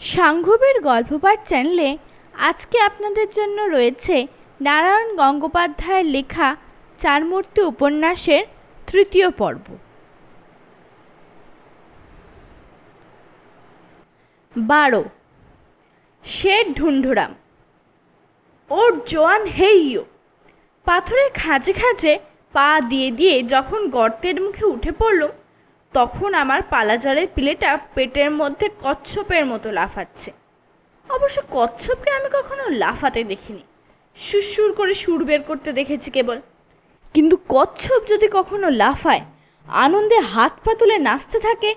সাংঘবের গল্পপাঠ চ্যানেলে আজকে আপনাদের জন্য রয়েছে নারায়ণ গঙ্গোপাধ্যায়ের লেখা চারমূর্তি উপন্যাসের তৃতীয় পর্ব। 12 শেঠ ঢুন্ঢুরাম। ওর জোয়ান হেইও পাথরের খাঁজে খাঁজে পা দিয়ে দিয়ে যখন গর্তের মুখে উঠে পড়ল, তখন আমার পালাজারের পিলেটা পেটের মধ্যে কচ্ছপের মতো লাফাচ্ছে। অবশ্য কচ্ছপকে আমি কখনো লাফাতে দেখিনি, সুরসুর করে সুর বের করতে দেখেছি কেবল। কিন্তু কচ্ছপ যদি কখনো লাফায়, আনন্দে হাত পা তুলে নাচতে থাকে,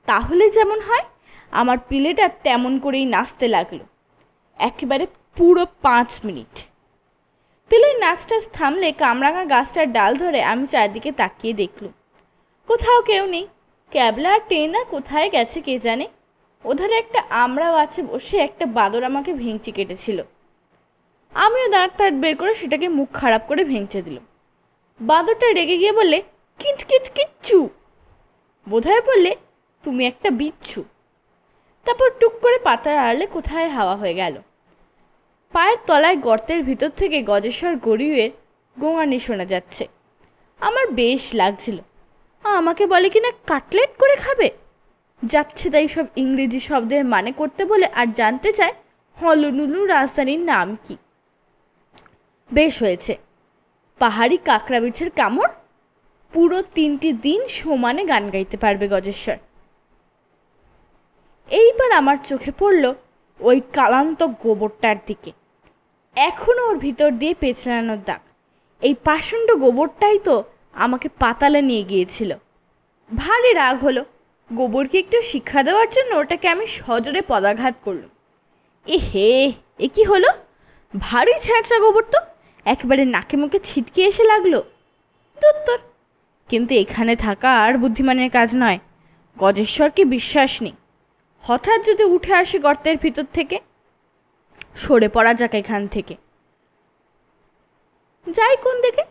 তাহলে যেমন হয়, আমার পিলেটা তেমন করেই নাচতে লাগলো একেবারে পুরো 5 মিনিট। পিলের নাচটা থামলে কামরাঙা গাছটার ডাল ধরে আমি চারদিকে তাকিয়ে দেখলুম, কোথাও কেউ নেই। ক্যাবলা আর টেনা কোথায় গেছে কে জানে। ওধারে একটা আমড়া গাছে বসে একটা বাদর আমাকে ভেঙচি কেটেছিল। আমিও দাঁত টাট বের করে সেটাকে মুখ খারাপ করে ভেঙচে দিল। বাদরটা রেগে গিয়ে বললে, কিট কিট কিচ্ছু। বোধহয় বললে, তুমি একটা বিচ্ছু। তারপর টুক করে পাতার আড়ালে কোথায় হাওয়া হয়ে গেল। পায়ের তলায় গর্তের ভিতর থেকে গজেশ্বর গরিবের গোঙানি শোনা যাচ্ছে। আমার বেশ লাগছিল। আমাকে বলে কিনা কাটলেট করে খাবে। যাচ্ছে তাই সব ইংরেজি শব্দের মানে করতে বলে, আর জানতে চায় হলুনুলু রাজধানীর নাম কি। বেশ হয়েছে, পাহাড়ি কাঁকড়া বিছের কামড়। পুরো 3টি দিন সমানে গান গাইতে পারবে গজেশ্বর। এইবার আমার চোখে পড়ল ওই কালান্ত গোবরটার দিকে। এখনও ওর ভিতর দিয়ে পেঁচানোর দাগ। এই পাষণ্ড গোবরটাই তো আমাকে পাতালে নিয়ে গিয়েছিল। ভারী রাগ হলো। গোবরকে একটু শিক্ষা দেওয়ার জন্য ওটাকে আমি সজোরে পদাঘাত করলাম। এ কি হলো? ভারী ছ্যাঁচড়া গোবর তো, একেবারে নাকে মুখে ছিটকে এসে লাগলো। দূর। কিন্তু এখানে থাকা আর বুদ্ধিমানের কাজ নয়। গজেশ্বরকে বিশ্বাস নেই। হঠাৎ যদি উঠে আসে গর্তের ভিতর থেকে, সরে পড়া যাক এখান থেকে। যাই কোন দিকে?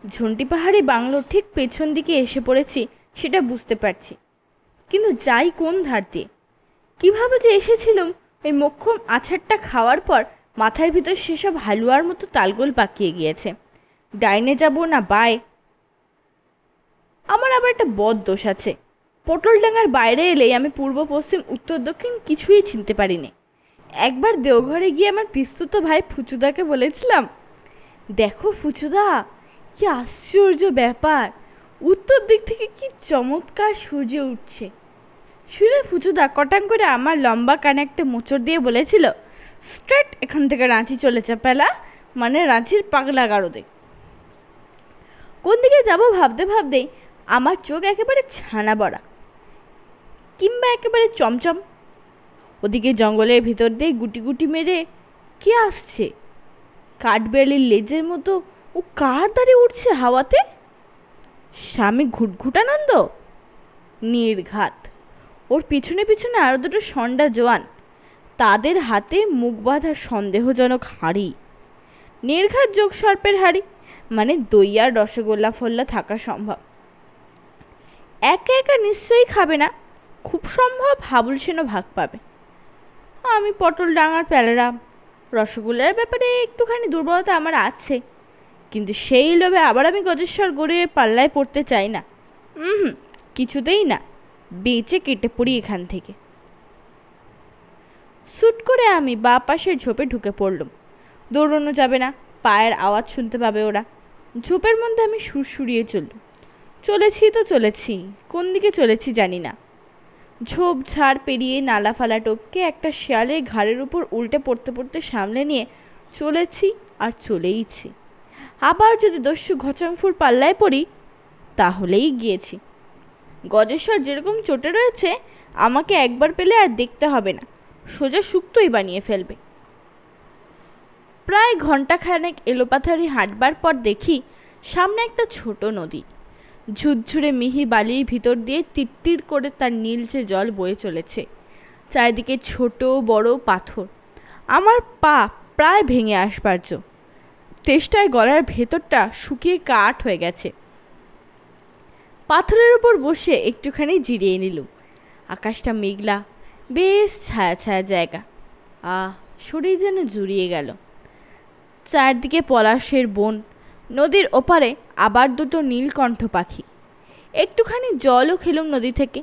ঝুন্টি পাহাড়ি বাংলোর ঠিক পেছন দিকে এসে পড়েছি সেটা বুঝতে পারছি, কিন্তু যাই কোন ধার দিয়ে? কীভাবে যে এসেছিলাম ওই মোক্ষম আছাড়টা খাওয়ার পর মাথার ভিতর সেসব হালুয়ার মতো তালগোল পাকিয়ে গিয়েছে। ডাইনে যাব না বায়? আমার আবার একটা বদ দোষ আছে। পটলডাঙ্গার বাইরে এলেই আমি পূর্ব পশ্চিম উত্তর দক্ষিণ কিছুই চিনতে পারিনি। একবার দেওঘরে গিয়ে আমার পিস্তুত ভাই ফুচুদাকে বলেছিলাম, দেখো ফুচুদা, কি আশ্চর্য ব্যাপার, উত্তর দিক থেকে কি চমৎকার সূর্য উঠছে। শুনে ফুচুদা কটাং করে আমার লম্বা কানে একটা মোচড় দিয়ে বলেছিল, স্ট্রেট এখান থেকে রাঁচি চলেছে পেলা, মানে রাঁচির পাগলা গারদে। কোন দিকে যাব ভাবতে ভাবতেই আমার চোখ একেবারে ছানা বড়া, কিংবা একেবারে চমচম। ওদিকে জঙ্গলের ভিতর দিয়ে গুটি গুটি মেরে কে আসছে? কাঠবেড়ালির লেজের মতো ও কার দাঁড়িয়ে উঠছে হাওয়াতে? স্বামী ঘুটঘুটানন্দ? নির্ঘাত। ওর পিছনে পিছনে আরো দুটো ষণ্ডা জোয়ান, তাদের হাতে মুখ বাঁধা সন্দেহজনক হাঁড়ি। নির্ঘাত যোগ সর্পের হাঁড়ি, মানে দই আর রসগোল্লা ফল্লা থাকা সম্ভব। একা একা নিশ্চয়ই খাবে না, খুব সম্ভব হাবুল সেনও ভাগ পাবে। আমি পটল ডাঙার প্যালেরা, রসগোল্লার ব্যাপারে একটুখানি দুর্বলতা আমার আছে, কিন্তু সেই লোভে আবার আমি গজেশ্বর গড়িয়ে পাল্লায় পড়তে চাই না। কিছুতেই না, বেঁচে কেটে পড়ি এখান থেকে। সুট করে আমি বাঁ পাশের ঝোপে ঢুকে পড়লাম। দৌড়ানো যাবে না, পায়ের আওয়াজ শুনতে পাবে ওরা। ঝোপের মধ্যে আমি সুরসুরিয়ে চললাম। চলেছি, কোন দিকে চলেছি জানি না। ঝোপ ঝাড় পেরিয়ে নালা ফালা টপকে একটা শেয়ালের ঘাড়ের উপর উল্টে পড়তে পড়তে সামলে নিয়ে চলেছি আর চলেইছি। আবার যদি দস্যু ঘচাংফুর পাল্লায় পড়ি, তাহলেই গিয়েছি। গজেশ্বর যেরকম চটে রয়েছে, আমাকে একবার পেলে আর দেখতে হবে না, সোজা শুক্তই বানিয়ে ফেলবে। প্রায় ঘণ্টাখানেক এলোপাথারি হাঁটবার পর দেখি সামনে একটা ছোট নদী। ঝুরঝুরে মিহি বালির ভিতর দিয়ে তিরতির করে তার নীলচে জল বয়ে চলেছে। চারিদিকে ছোট বড় পাথর। আমার পা প্রায় ভেঙে আসবার জো। তেষ্টায় গলার ভেতরটা শুকিয়ে কাঠ হয়ে গেছে। পাথরের উপর বসে একটুখানি জিরিয়ে নিলুম। আকাশটা মেঘলা, বেশ ছায়া ছায়া জায়গা, শরীর যেন জুড়িয়ে গেল। চারদিকে পলাশের বন, নদীর ওপারে আবার দুটো নীলকণ্ঠ পাখি। একটুখানি জলও খেলুম নদী থেকে,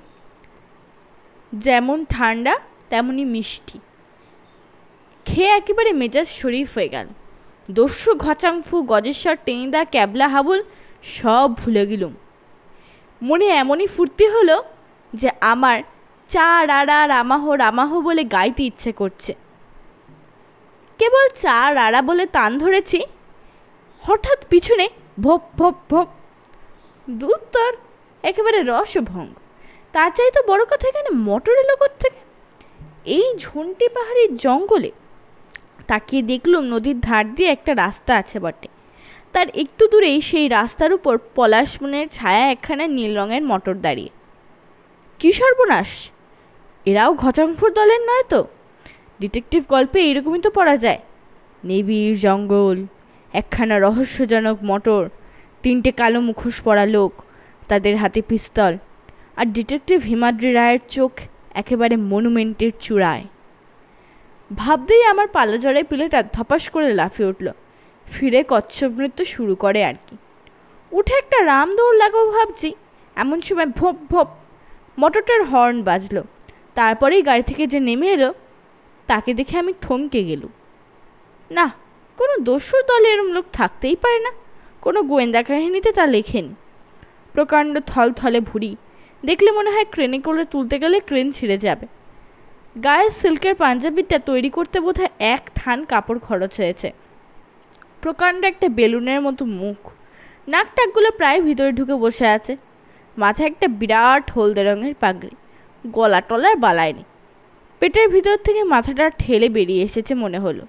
যেমন ঠান্ডা তেমনি মিষ্টি। খেয়ে একেবারে মেজাজ শরীফ হয়ে গেল। দস্যু ঘচাংফু গজেশ্বর টেনিদা ক্যাবলা হাবুল সব ভুলে গেলুম। মনে এমনই ফুর্তি হলো যে আমার চা রাড়া রামাহ রামাহ বলে গাইতে ইচ্ছে করছে। কেবল চা রাড়া বলে টান ধরেছি, হঠাৎ পিছনে ভোপ ভোপ ভোপ। দুধ তোর একেবারে রসভঙ্গ। তার চাইতে বড় কথা, এখানে মোটর এলো থেকে। এই ঝন্টি পাহাড়ির জঙ্গলে তাকিয়ে দেখলুম নদীর ধার দিয়ে একটা রাস্তা আছে বটে। তার একটু দূরেই সেই রাস্তার উপর পলাশ বনের ছায়া একখানা নীল রঙের মোটর দাঁড়িয়ে। কি সর্বনাশ! এরাও ঘচাংফুর দলের নয় তো? ডিটেকটিভ গল্পে এইরকমই তো পড়া যায়। নিবিড় জঙ্গল, একখানা রহস্যজনক মোটর, তিনটে কালো মুখোশ পরা লোক, তাদের হাতে পিস্তল, আর ডিটেকটিভ হিমাদ্রি রায়ের চোখ একেবারে মনুমেন্টের চূড়ায়। ভাবতেই আমার পালা জড়ায় পিলেটা ধপাস করে লাফিয়ে উঠল। ফিরে কচ্ছপ নৃত্য শুরু করে আর কি। উঠে একটা রাম দৌড় লাগাবো ভাবছি, এমন সময় ভোপ ভোপ মোটরটার হর্ন বাজলো। তারপরেই গাড়ি থেকে যে নেমে এলো তাকে দেখে আমি থমকে গেলুম। না, কোনো দস্যুর দলে এরম লোক থাকতেই পারে না। কোনো গোয়েন্দা কাহিনীতে তা লেখেনি। প্রকাণ্ড থলথলে ভুঁড়ি, দেখলে মনে হয় ক্রেনে করে তুলতে গেলে ক্রেন ছিঁড়ে যাবে। গায়ে সিল্কের পাঞ্জাবিটা তৈরি করতে বোধহয় 1 থান কাপড় খরচ হয়েছে। প্রকাণ্ড একটা বেলুনের মতো মুখ, নাক টাকগুলো প্রায় ভিতরে ঢুকে বসে আছে। মাথায় একটা বিরাট হলদে রঙের পাগড়ি, গলা টলার বালায় নেই। পেটের ভিতর থেকে মাথাটা ঠেলে বেরিয়ে এসেছে মনে হলো।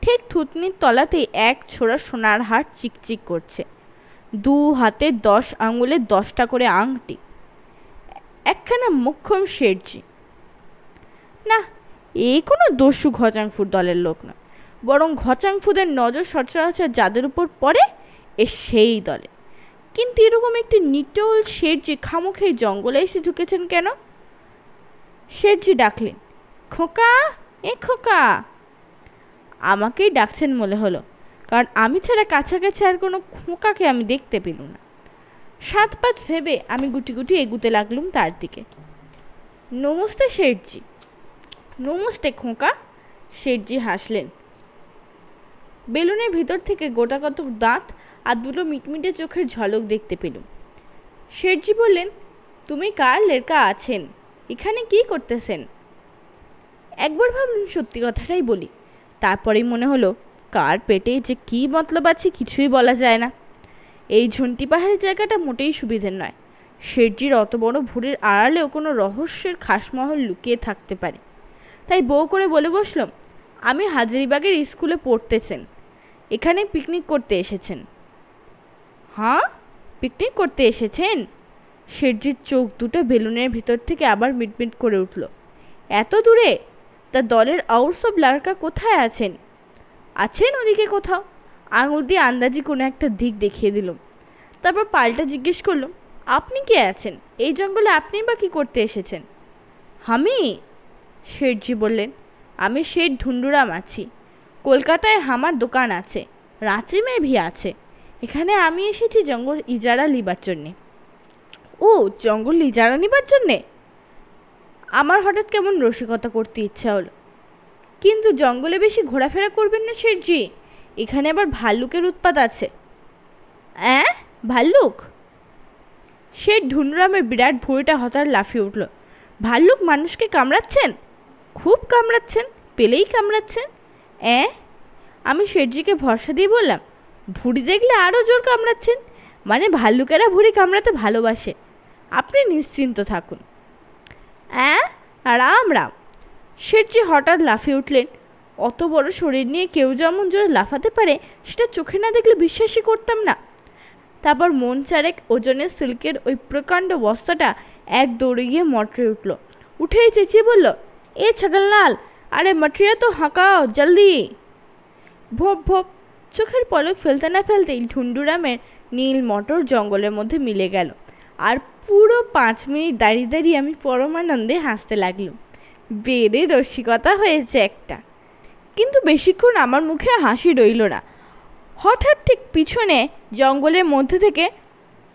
ঠিক থুতনির তলাতেই এক ছোড়া সোনার হার চিকচিক করছে। 2 হাতে 10 আঙুলে 10টা করে আংটি। একখানা মুখ্যম শেঠজি। না, এই কোনো দস্যু ঘচাংফুর দলের লোক না, বরং ঘচাংফুদের নজর সচরাচর যাদের উপর পড়ে সেই দলে। কিন্তু এরকম একটি নিটোল শেঠজি খামুখেই জঙ্গলে এসে ঢুকেছেন কেন? শেঠজি ডাকলেন, খোকা, এ খোকা। আমাকেই ডাকছেন মনে হলো, কারণ আমি ছাড়া কাছাকাছি আর কোনো খোকাকে আমি দেখতে পেলুম না। 7-5 ভেবে আমি গুটি গুটি এগুতে লাগলুম তার দিকে। নমস্তে শেঠজি। নমস্তে খোকা। শেঠজি হাসলেন। বেলুনের ভিতর থেকে গোটা কত দাঁত আর দুটো মিটমিটে চোখের ঝলক দেখতে পেলুম। শেঠজি বললেন, তুমি কার লেরকা আছেন, এখানে কি করতেছেন? একবার ভাবলুম সত্যি কথাটাই বলি, তারপরেই মনে হলো কার পেটে যে কী মতলব আছে কিছুই বলা যায় না। এই ঝন্টি পাহাড়ের জায়গাটা মোটেই সুবিধের নয়। শেঠজির অত বড় ভুঁড়ির আড়ালেও কোনো রহস্যের খাসমহল লুকিয়ে থাকতে পারে। তাই বউ করে বলে বসলাম, আমি হাজারিবাগের স্কুলে পড়তেছেন, এখানে পিকনিক করতে এসেছেন। হ্যাঁ, পিকনিক করতে এসেছেন? শেঠজির চোখ দুটো বেলুনের ভিতর থেকে আবার মিটমিট করে উঠল। এত দূরে? তা দলের আউট সব লাড়কা কোথায় আছেন? আছেন ওদিকে কোথাও। আঙুল দিয়ে আন্দাজি কোনো একটা দিক দেখিয়ে দিলাম। তারপর পাল্টা জিজ্ঞেস করলাম, আপনি কে আছেন এই জঙ্গলে? আপনি বা কী করতে এসেছেন? আমি? শেঠজি বললেন, আমি শেঠ ঢুন্ডুরাম আছি। কলকাতায় আমার দোকান আছে, রাঁচি মে ভি আছে। এখানে আমি এসেছি জঙ্গল ইজারা লিবার জন্যে। ও, জঙ্গল ইজারা নিবার জন্যে? আমার হঠাৎ কেমন রসিকতা করতে ইচ্ছা হলো। কিন্তু জঙ্গলে বেশি ঘোরাফেরা করবেন না শেঠজি, এখানে আবার ভাল্লুকের উৎপাত আছে। ভাল্লুক? শেঠ ঢুন্ডুরামের বিরাট ভুঁড়িটা হঠাৎ লাফিয়ে উঠল। ভাল্লুক মানুষকে কামড়াচ্ছেন? খুব কামড়াচ্ছেন, পেলেই কামড়াচ্ছেন। আমি শেঠজিকে ভরসা দিয়ে বললাম, ভুঁড়ি দেখলে আরও জোর কামড়াচ্ছেন, মানে ভাল্লুকেরা ভুঁড়ি কামড়াতে ভালোবাসে, আপনি নিশ্চিন্ত থাকুন। রাম রাম। শেঠজি হঠাৎ লাফিয়ে উঠলেন। অত বড় শরীর নিয়ে কেউ যেমন জোরে লাফাতে পারে সেটা চোখে না দেখলে বিশ্বাসই করতাম না। তারপর মন চারেক ওজনের সিল্কের ওই প্রকাণ্ড বস্তাটা এক দৌড়ে গিয়ে মটরে উঠল। উঠেই চেঁচিয়ে বলল, এ ছাগললাল, আরে মটরিয়া তো হাঁকাও জলদি। ভোপ ভোপ। চোখের পলক ফেলতে না ফেলতেই ঢুন্ডুরামের নীল মটর জঙ্গলের মধ্যে মিলে গেল। আর পুরো 5 মিনিট দাঁড়িয়ে দাঁড়িয়ে আমি পরমানন্দে হাসতে লাগলাম। বেড়ে রসিকতা হয়েছে একটা। কিন্তু বেশিক্ষণ আমার মুখে হাসি রইল না। হঠাৎ ঠিক পিছনে জঙ্গলের মধ্যে থেকে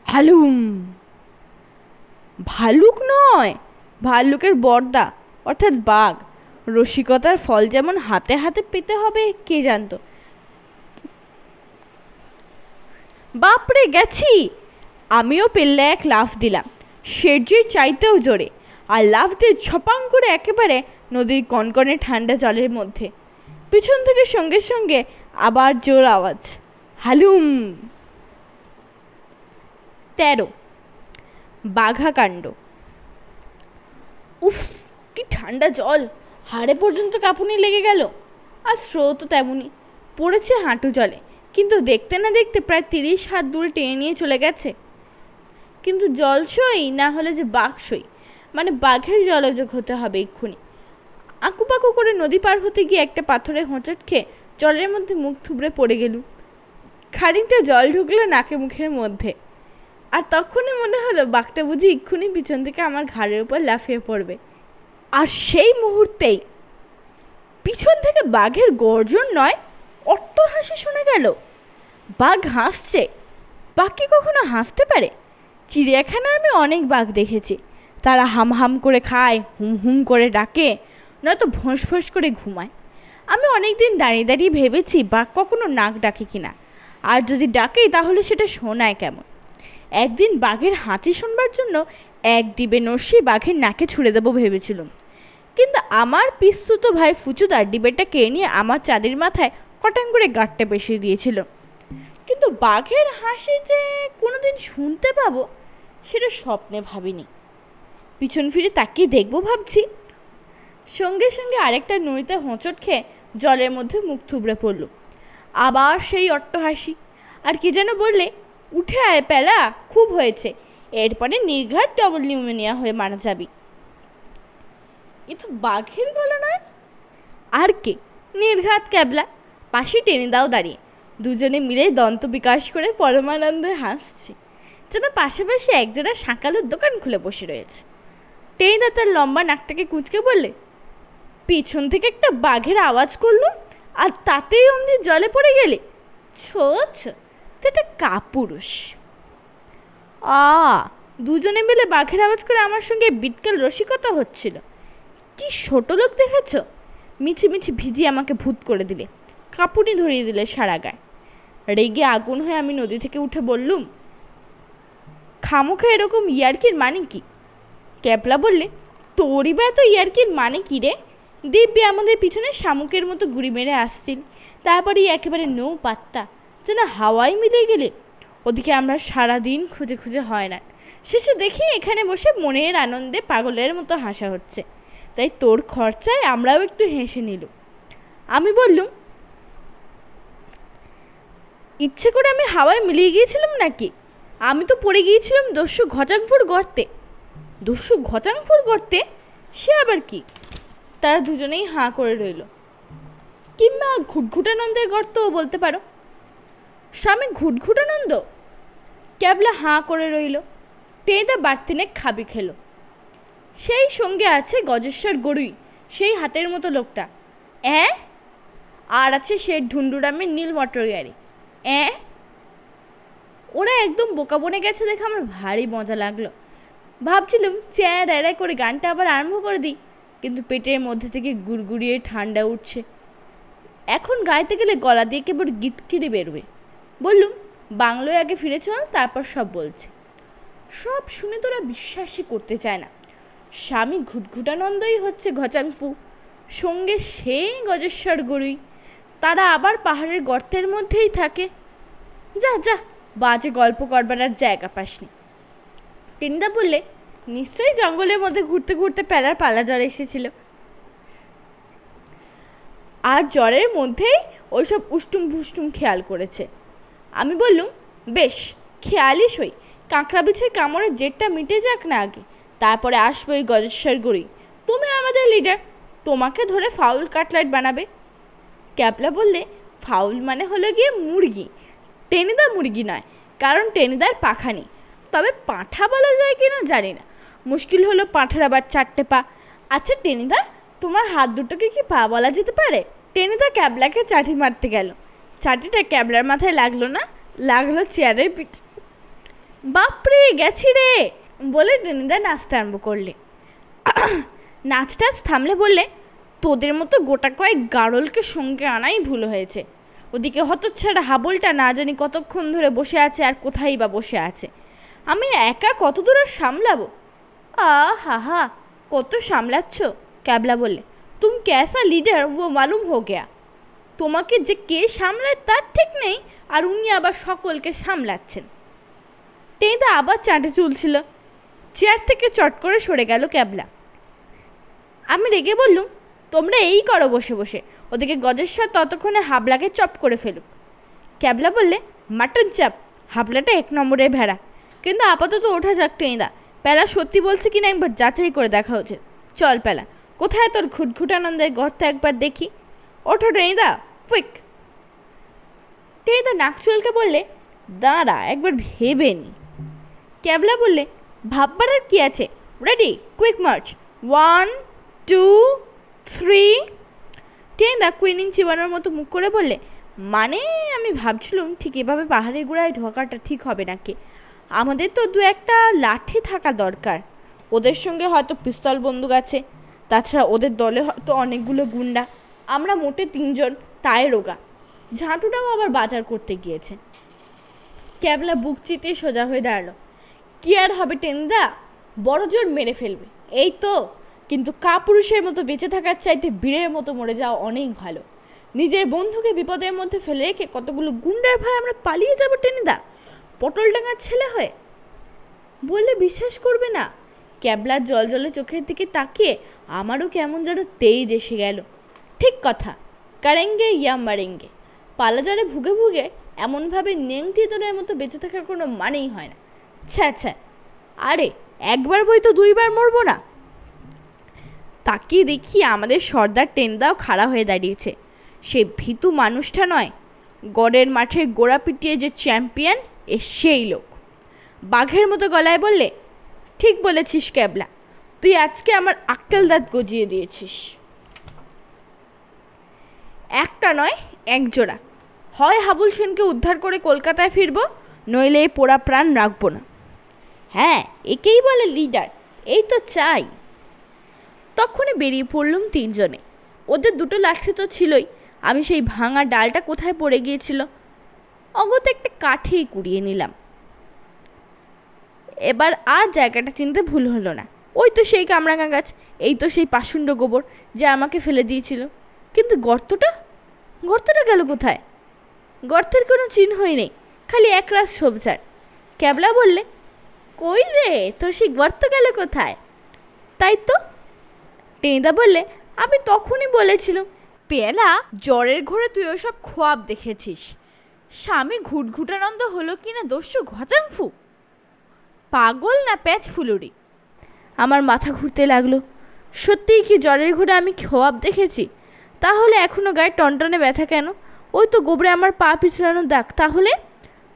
হালুম, ভালুক নয়, ভাল্লুকের বর্দা অর্থাৎ বাঘ। রসিকতার ফল যেমন হাতে হাতে পেতে হবে কে জানত। বাপরে গেছি! আমিও পেল্লে এক লাফ দিলাম, শেঠজির চাইতেও জোরে, আর লাফ দিয়ে ছপাং করে একেবারে নদীর কনকনে ঠান্ডা জলের মধ্যে। পিছন থেকে সঙ্গে সঙ্গে আবার জোর আওয়াজ, হালুম। 13 বাঘাকাণ্ড। উফ, কি ঠান্ডা জল! হাড়ে পর্যন্ত কাঁপুনি লেগে গেল। আর স্রোতও তেমনই, পড়েছে হাঁটু জলে, কিন্তু দেখতে না দেখতে প্রায় 30 হাত দূরে টেনে নিয়ে চলে গেছে। কিন্তু জল সই না হলে যে বাঘ সই, মানে বাঘের জলযোগ হতে হবে এক্ষুনি। আঁকুপাকু করে নদী পার হতে গিয়ে একটা পাথরে হোঁচট খেয়ে জলের মধ্যে মুখ থুবড়ে পড়ে গেলুম। খানিকটা জল ঢুকলো নাকে মুখের মধ্যে, আর তখনই মনে হলো বাঘটা বুঝি এক্ষুনি পিছন থেকে আমার ঘাড়ের উপর লাফিয়ে পড়বে। আর সেই মুহূর্তেই পিছন থেকে বাঘের গর্জন নয়, অট্টহাসি শোনা গেল। বাঘ হাসছে। বাঘ কি কখনো হাসতে পারে? চিড়িয়াখানায় আমি অনেক বাঘ দেখেছি, তারা হাম হাম করে খায়, হুম হুম করে ডাকে, নয়তো ভোঁস ভোঁস করে ঘুমায়। আমি অনেক দিন দাঁড়িয়ে দাঁড়িয়ে ভেবেছি বাঘ কখনো নাক ডাকে কিনা, আর যদি ডাকে তাহলে সেটা শোনায় কেমন। একদিন বাঘের হাঁচি শুনবার জন্য এক ডিবে নস্যি বাঘের নাকে ছুঁড়ে দেবো ভেবেছিলাম, কিন্তু আমার পিস্তুত ভাই ফুচুদার ডিবেটা কেড়ে নিয়ে আমার চাঁদের মাথায় কটাং করে গাঁটটা বসিয়ে দিয়েছিল। কিন্তু বাঘের হাসি যে কোনোদিন শুনতে পাবো সেটা স্বপ্নে ভাবিনি। পিছন ফিরে তাকিয়ে দেখবো ভাবছি, সঙ্গে সঙ্গে আরেকটা নদীতে হোঁচট খেয়ে জলের মধ্যে মুখ থুবড়ে পড়ল। আবার সেই অট্টহাসি। আর কি যেন বললে, উঠে আয় প্যালা, খুব হয়েছে, এরপরে নির্ঘাত ডবল নিউমোনিয়া হয়ে মারা যাবি। এ তো বাঘের গলা নয়, আর কে? নির্ঘাত ক্যাবলা। পাশে টেনিদাও দাঁড়িয়ে, দুজনে মিলে দন্ত বিকাশ করে পরমানন্দে হাসছে, যেন পাশাপাশি একজোড়া শাঁকালুর দোকান খুলে বসে রয়েছে। টেনিদা তার লম্বা নাকটাকে কুঁচকে বললে, পিছন থেকে একটা বাঘের আওয়াজ করলুম, আর তাতেই অমনি জলে পড়ে গেলে। ছো ছো, তো এটা কাপুরুষ। দুজনে মিলে বাঘের আওয়াজ করে আমার সঙ্গে বিটকেল রসিকতা হচ্ছিল। কি ছোট লোক দেখেছ! মিছি মিছি ভিজিয়ে আমাকে ভূত করে দিলে, কাঁপুনি ধরিয়ে দিলে সারা গায়ে। রেগে আগুন হয়ে আমি নদী থেকে উঠে বললুম, খামোখা এরকম ইয়ার্কির মানে কি? ক্যাপলা বললে, তোরই বা এত ইয়ার্কির মানে কি রে? দিব্যি আমাদের পিছনে শামুকের মতো ঘুড়ি মেরে আসছিল, তারপরে একেবারে নো পাত্তা, যেন হাওয়াই মিলে গেলে। ওদিকে আমরা সারাদিন খুঁজে খুঁজে হয় না, শেষে দেখি এখানে বসে মনের আনন্দে পাগলের মতো হাসা হচ্ছে, তাই তোর খরচায় আমরাও একটু হেসে নিল। আমি বললুম, ইচ্ছে করে আমি হাওয়ায় মিলিয়ে গিয়েছিলাম নাকি? আমি তো পড়ে গিয়েছিলাম দস্যু ঘচাংফুর গর্তে। দস্যু ঘচাংফুর গর্তে? সে আবার কি? তারা দুজনেই হাঁ করে রইল। কিংবা ঘুটঘুটানন্দের গর্তও বলতে পারো। স্বামী ঘুটঘুটানন্দ? ক্যাবলা হাঁ করে রইল। টেদা বাড়তিনে খাবি খেলো। সেই সঙ্গে আছে গজেশ্বর গড়ুই, সেই হাতের মতো লোকটা। আর আছে শেঠ ঢুন্ডুরামের নীল মটর গাড়ি। ওরা একদম বোকা বনে গেছে দেখে আমার ভারী মজা লাগলো। ভাবছিলাম চ্যাঁ করে গানটা আবার আরম্ভ করে দিই, কিন্তু পেটের মধ্যে থেকে গুড়গুড়িয়ে ঠান্ডা উঠছে। এখন গাইতে গেলে গলা দিয়ে কেবল গিটকিরি বেরোবে। বললুম, বাংলোয় আগে ফিরে চল, তারপর সব বলছে। সব শুনে তোরা বিশ্বাসই করতে চায় না। স্বামী ঘুটঘুটানন্দই হচ্ছে ঘচাংফু, সঙ্গে সেই গজেশ্বর গড়ুই। তারা আবার পাহাড়ের গর্তের মধ্যেই থাকে। যা যা, বাজে গল্প করবার আর জায়গা পাসনি। টিন্দা বললে, নিশ্চয়ই জঙ্গলের মধ্যে ঘুরতে ঘুরতে প্যালার পালা জ্বর এসেছিল, আর জ্বরের মধ্যেই ওইসব উষ্টুম ভুষ্টুম খেয়াল করেছে। আমি বললুম, বেশ, খেয়ালই সই, কাঁকড়া বিছের কামড়ে জেটটা মিটে যাক না আগে, তারপরে আসবো ওই গজেশ্বর গড়ি। তুমি আমাদের লিডার, তোমাকে ধরে ফাউল কাটলেট বানাবে। ক্যাপলা বললে, ফাউল মানে হলো গিয়ে মুরগি, টেনিদা মুরগি নয়, কারণ টেনিদার পাখা নেই। তবে পাঁঠা বলা যায় কিনা জানি না, মুশকিল হলো পাঁঠার আবার 4টে পা। আচ্ছা টেনিদা, তোমার হাত দুটোকে কি পা বলা যেতে পারে? টেনিদা ক্যাবলাকে চাটি মারতে গেল। চাটিটা ক্যাবলার মাথায় লাগলো না, লাগলো চেয়ারের পিঠে। বাপরে, গেছি রে বলে টেনিদা নাচতে আরম্ভ করলে। নাচ টাচ থামলে বললে, তোদের মতো গোটা কয়েক গাড়লকে সঙ্গে আনাই ভুল হয়েছে। ওদিকে হতচ্ছাড়া হাবলটা না জানি কতক্ষণ ধরে বসে আছে, আর কোথায় বা বসে আছে। আমি একা কত দূর আর সামলাবো? হা হা, কত সামলাচ্ছ? ক্যাবলা বললে, তুমি ক্যাসা লিডার ও মালুম হো গেয়া। তোমাকে যে কে সামলায় তার ঠিক নেই, আর উনি আবার সকলকে সামলাচ্ছেন। টেনিদা আবার চাটে চুলছিল। চেয়ার থেকে চট করে সরে গেল ক্যাবলা। আমি রেগে বললুম, তোমরা এই করো বসে বসে, ওদিকে গজেশ্বর ততক্ষণে হাবলাকে চপ করে ফেলুক। ক্যাবলা বললে, মাটন চাপ, হাবলাটা 1 নম্বরের ভেড়া। কিন্তু আপাতত ওঠা যাক টেনিদা, প্যালা সত্যি বলছে কিনা একবার যাচাই করে দেখা উচিত। চল প্যালা, কোথায় তোর ঘুটঘুটানন্দের গর্ত একবার দেখি। ওঠো টেনিদা, কুইক। টেনিদা নাক চুলকে বললে, দাঁড়া একবার ভেবে নি। ক্যাবলা বললে, ভাববার আর কি আছে, রেডি, কুইক মার্চ, 1 2 3। টেনিদা কুইনিং চিবানোর মতো মুখ করে বললে, মানে আমি ভাবছিলাম ঠিক এভাবে পাহাড়ের গোড়ায় ঢোকাটা ঠিক হবে নাকি। আমাদের তো 2-1টা লাঠি থাকা দরকার। ওদের সঙ্গে হয়তো পিস্তল বন্দুক আছে, তাছাড়া ওদের দলে হয়তো অনেকগুলো গুন্ডা। আমরা মোটে 3 জন, তাই রোগা। ঝাঁটুটাও আবার বাজার করতে গিয়েছে। ক্যাবলা বুক চিতিয়ে সোজা হয়ে দাঁড়ালো। কি আর হবে টেনিদা, বড় জোর মেরে ফেলবে এই তো। কিন্তু কাপুরুষের মতো বেঁচে থাকার চাইতে বীরের মতো মরে যাওয়া অনেক ভালো। নিজের বন্ধুকে বিপদের মধ্যে ফেলে রেখে কতগুলো গুন্ডার ভয় আমরা পালিয়ে যাব টেনিদা, পটলডাঙ্গার ছেলে হয়ে? বললে বিশ্বাস করবে না। ক্যাবলার জল জলে চোখের দিকে তাকিয়ে আমারও কেমন যেন তেজ এসে গেল। ঠিক কথা, কারেঙ্গে ইয়া মারেঙ্গে। পালাজারে ভুগে ভুগে এমনভাবে নেংটি দোনের মতো বেঁচে থাকার কোনো মানেই হয় না। ছ্যা, আরে একবার বই তো 2বার মরবো না। তাকিয়ে দেখি আমাদের সর্দার টেনিদাও খাড়া হয়ে দাঁড়িয়েছে। সে ভীতু মানুষটা নয়, গড়ের মাঠে গোড়া পিটিয়ে যে চ্যাম্পিয়ন, সেই লোক। বাঘের মতো গলায় বললে, ঠিক বলেছিস ক্যাবলা, তুই আজকে আমার আক্কেল দাঁত গজিয়ে দিয়েছিস। একটা নয়, 1 জোড়া। হয় হাবুল সেনকে উদ্ধার করে কলকাতায় ফিরবো, নইলে এই পোড়া প্রাণ রাখবো না। হ্যাঁ, একেই বলে লিডার, এই তো চাই। তখনই বেরিয়ে পড়লুম 3 জনে। ওদের 2টো লাঠি তো ছিলই। আমি সেই ভাঙা ডালটা কোথায় পড়ে গিয়েছিল, অগত একটা কাঠেই কুড়িয়ে নিলাম। এবার আর জায়গাটা চিনতে ভুল হলো না। ওই তো সেই কামরাঙা গাছ, এই তো সেই পাশুণ্ড গোবর যা আমাকে ফেলে দিয়েছিল। কিন্তু গর্তটা গেল কোথায়? গর্তের কোনো চিহ্নই নেই, খালি একরাশ ঝোপঝাড়। ক্যাবলা বললে, কই রে, তোর সেই গর্ত গেল কোথায়? তাই তো। টেনিদা বললে, আমি তখনই বলেছিলাম, পেলা জ্বরের ঘোরে তুই ওসব খোয়াব দেখেছিস। স্বামী ঘুটঘুটানন্দ হলো কিনা দস্যু ঘচাংফু, পাগল না প্যাচ ফুলুরি। আমার মাথা ঘুরতে লাগলো। সত্যিই কি জ্বরের ঘোরে আমি খোয়াব দেখেছি? তাহলে এখনো গায়ে টনটনে ব্যথা কেন? ওই তো গোবরে আমার পা পিছলানোর দাগ। তাহলে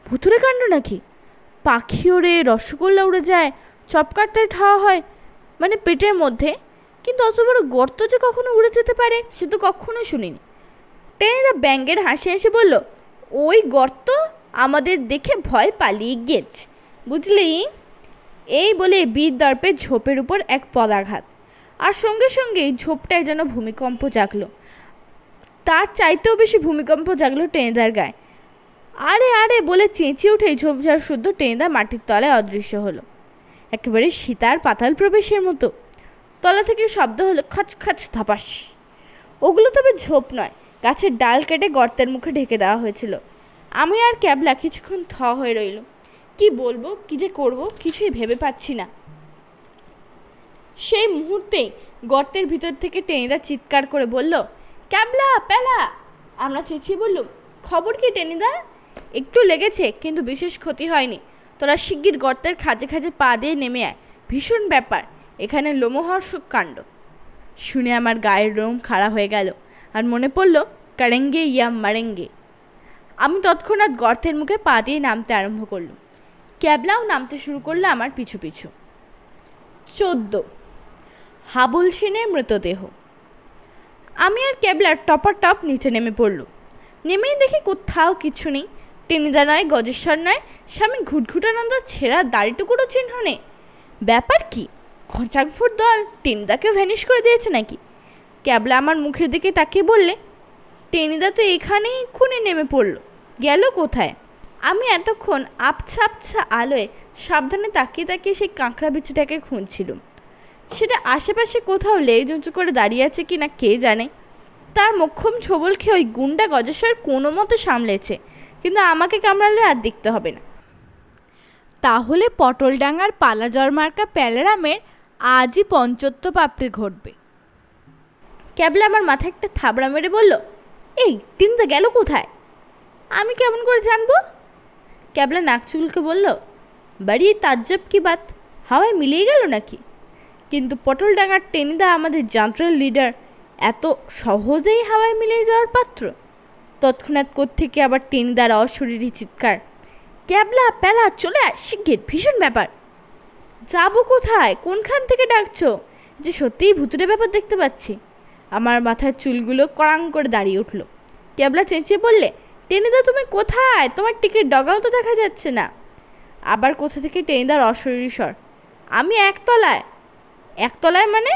ভুতুরে কাণ্ড নাকি? পাখি ওড়ে, রসগোল্লা উড়ে যায়, চপকাটটায় ঠাওয়া হয়, মানে পেটের মধ্যে। কিন্তু অত বড় গর্ত যে কখনো উড়ে যেতে পারে সে তো কখনো শুনিনি। টেনিদা ব্যাঙের হাসি এসে বলল, ওই গর্ত আমাদের দেখে ভয় পালিয়ে গেছে, বুঝলি? এই বলে বীর দর্পে ঝোপের উপর এক পদাঘাত, আর সঙ্গে সঙ্গেই ঝোপটায় যেন ভূমিকম্প জাগলো। তার চাইতেও বেশি ভূমিকম্প জাগলো টেনিদার গায়ে। আরে বলে চেঁচিয়ে উঠেই ঝোপঝাড় শুদ্ধ টেনিদা মাটির তলায় অদৃশ্য হলো, একেবারে সীতার পাতাল প্রবেশের মতো। তলা থেকে শব্দ হলো খচ খচ ধপাস। ওগুলো তবে ঝোপ নয়, গাছের ডাল কেটে গর্তের মুখে ঢেকে দেওয়া হয়েছিল। আমি আর ক্যাবলা কিছুক্ষণ থ হয়ে রইল। কি বলবো, কি যে করবো, কিছুই ভেবে পাচ্ছি না। সেই মুহূর্তেই গর্তের ভিতর থেকে টেনিদা চিৎকার করে বলল, ক্যাবলা, প্যালা। আমরা চেঁচিয়ে বললুম, খবর কি টেনিদা? একটু লেগেছে, কিন্তু বিশেষ ক্ষতি হয়নি। তোরা শিগগির গর্তের খাজে খাজে পা দিয়ে নেমে আয়, ভীষণ ব্যাপার, এখানে লোমহর্ষক কাণ্ড। শুনে আমার গায়ের রোম খাড়া হয়ে গেল, আর মনে পড়ল কারেঙ্গে ইয়া মারেঙ্গে। আমি তৎক্ষণাৎ গর্তের মুখে পা দিয়ে নামতে আরম্ভ করলুম। ক্যাবলাও নামতে শুরু করলো আমার পিছু পিছু। 14 হাবুল সেনের মৃতদেহ। আমি আর ক্যাবলার টপার টপ নিচে নেমে পড়ল। নেমেই দেখি কোথাও কিছু নেই। টেনিদা নয়, গজেশ্বর নয়, স্বামী ঘুটঘুটানন্দ ছেঁড়া দাড়িটুকুরও চিহ্ন নেই। ব্যাপার কি? খচাংফুর দল টেনিদাকে ভ্যানিশ করে দিয়েছে নাকি? ক্যাবলা আমার মুখের দিকে তাকিয়ে বললে, টেনিদা তো এখানেই খুনে নেমে পড়ল, গেল কোথায়? আমি এতক্ষণ আবছা আবছা আলোয় সাবধানে তাকিয়ে তাকিয়ে সেই কাঁকড়া বিচিটাকে খুঁজছিলাম। সেটা আশেপাশে কোথাও লেজ উঁচু করে দাঁড়িয়ে আছে কি না কে জানে। তার মোক্ষম ছোবল খেয়ে ওই গুন্ডা গজেশ্বর কোনো মতো সামলেছে, কিন্তু আমাকে কামড়ালে আর দেখতে হবে না। তাহলে পটলডাঙ্গার পালাজর মার্কা প্যালেরামের আজই পঞ্চত্ব পাপড়ি ঘটবে। ক্যাবলা আমার মাথায় একটা থাবড়া মেরে বলল, এই টিনদা গেল কোথায়? আমি কেমন করে জানবো? ক্যাবলা নাক চুলকে বলল, বাড়ি তাজ্জব কি বাত, হাওয়ায় মিলিয়ে গেল নাকি? কিন্তু পটলডাঙ্গার টেনিদা আমাদের যাত্রার লিডার, এত সহজেই হাওয়ায় মিলিয়ে যাওয়ার পাত্র? তৎক্ষণাৎ কোত্থেকে আবার টেনিদার অশরীরী চিৎকার, ক্যাবলা প্যালা চলে আয় শিগগির, ভীষণ ব্যাপার। যাবো কোথায়? কোনখান থেকে ডাকছো? যে সত্যিই ভুতুরে ব্যাপার দেখতে পাচ্ছি। আমার মাথার চুলগুলো কড়াং করে দাঁড়িয়ে উঠল। ক্যাবলা চেঁচিয়ে বললে, টেনিদা তুমি কোথায়? তোমার টিকিট ডগাও তো দেখা যাচ্ছে না। আবার কোথা থেকে টেনিদার অশরীরী স্বর, আমি একতলায়। একতলায় মানে?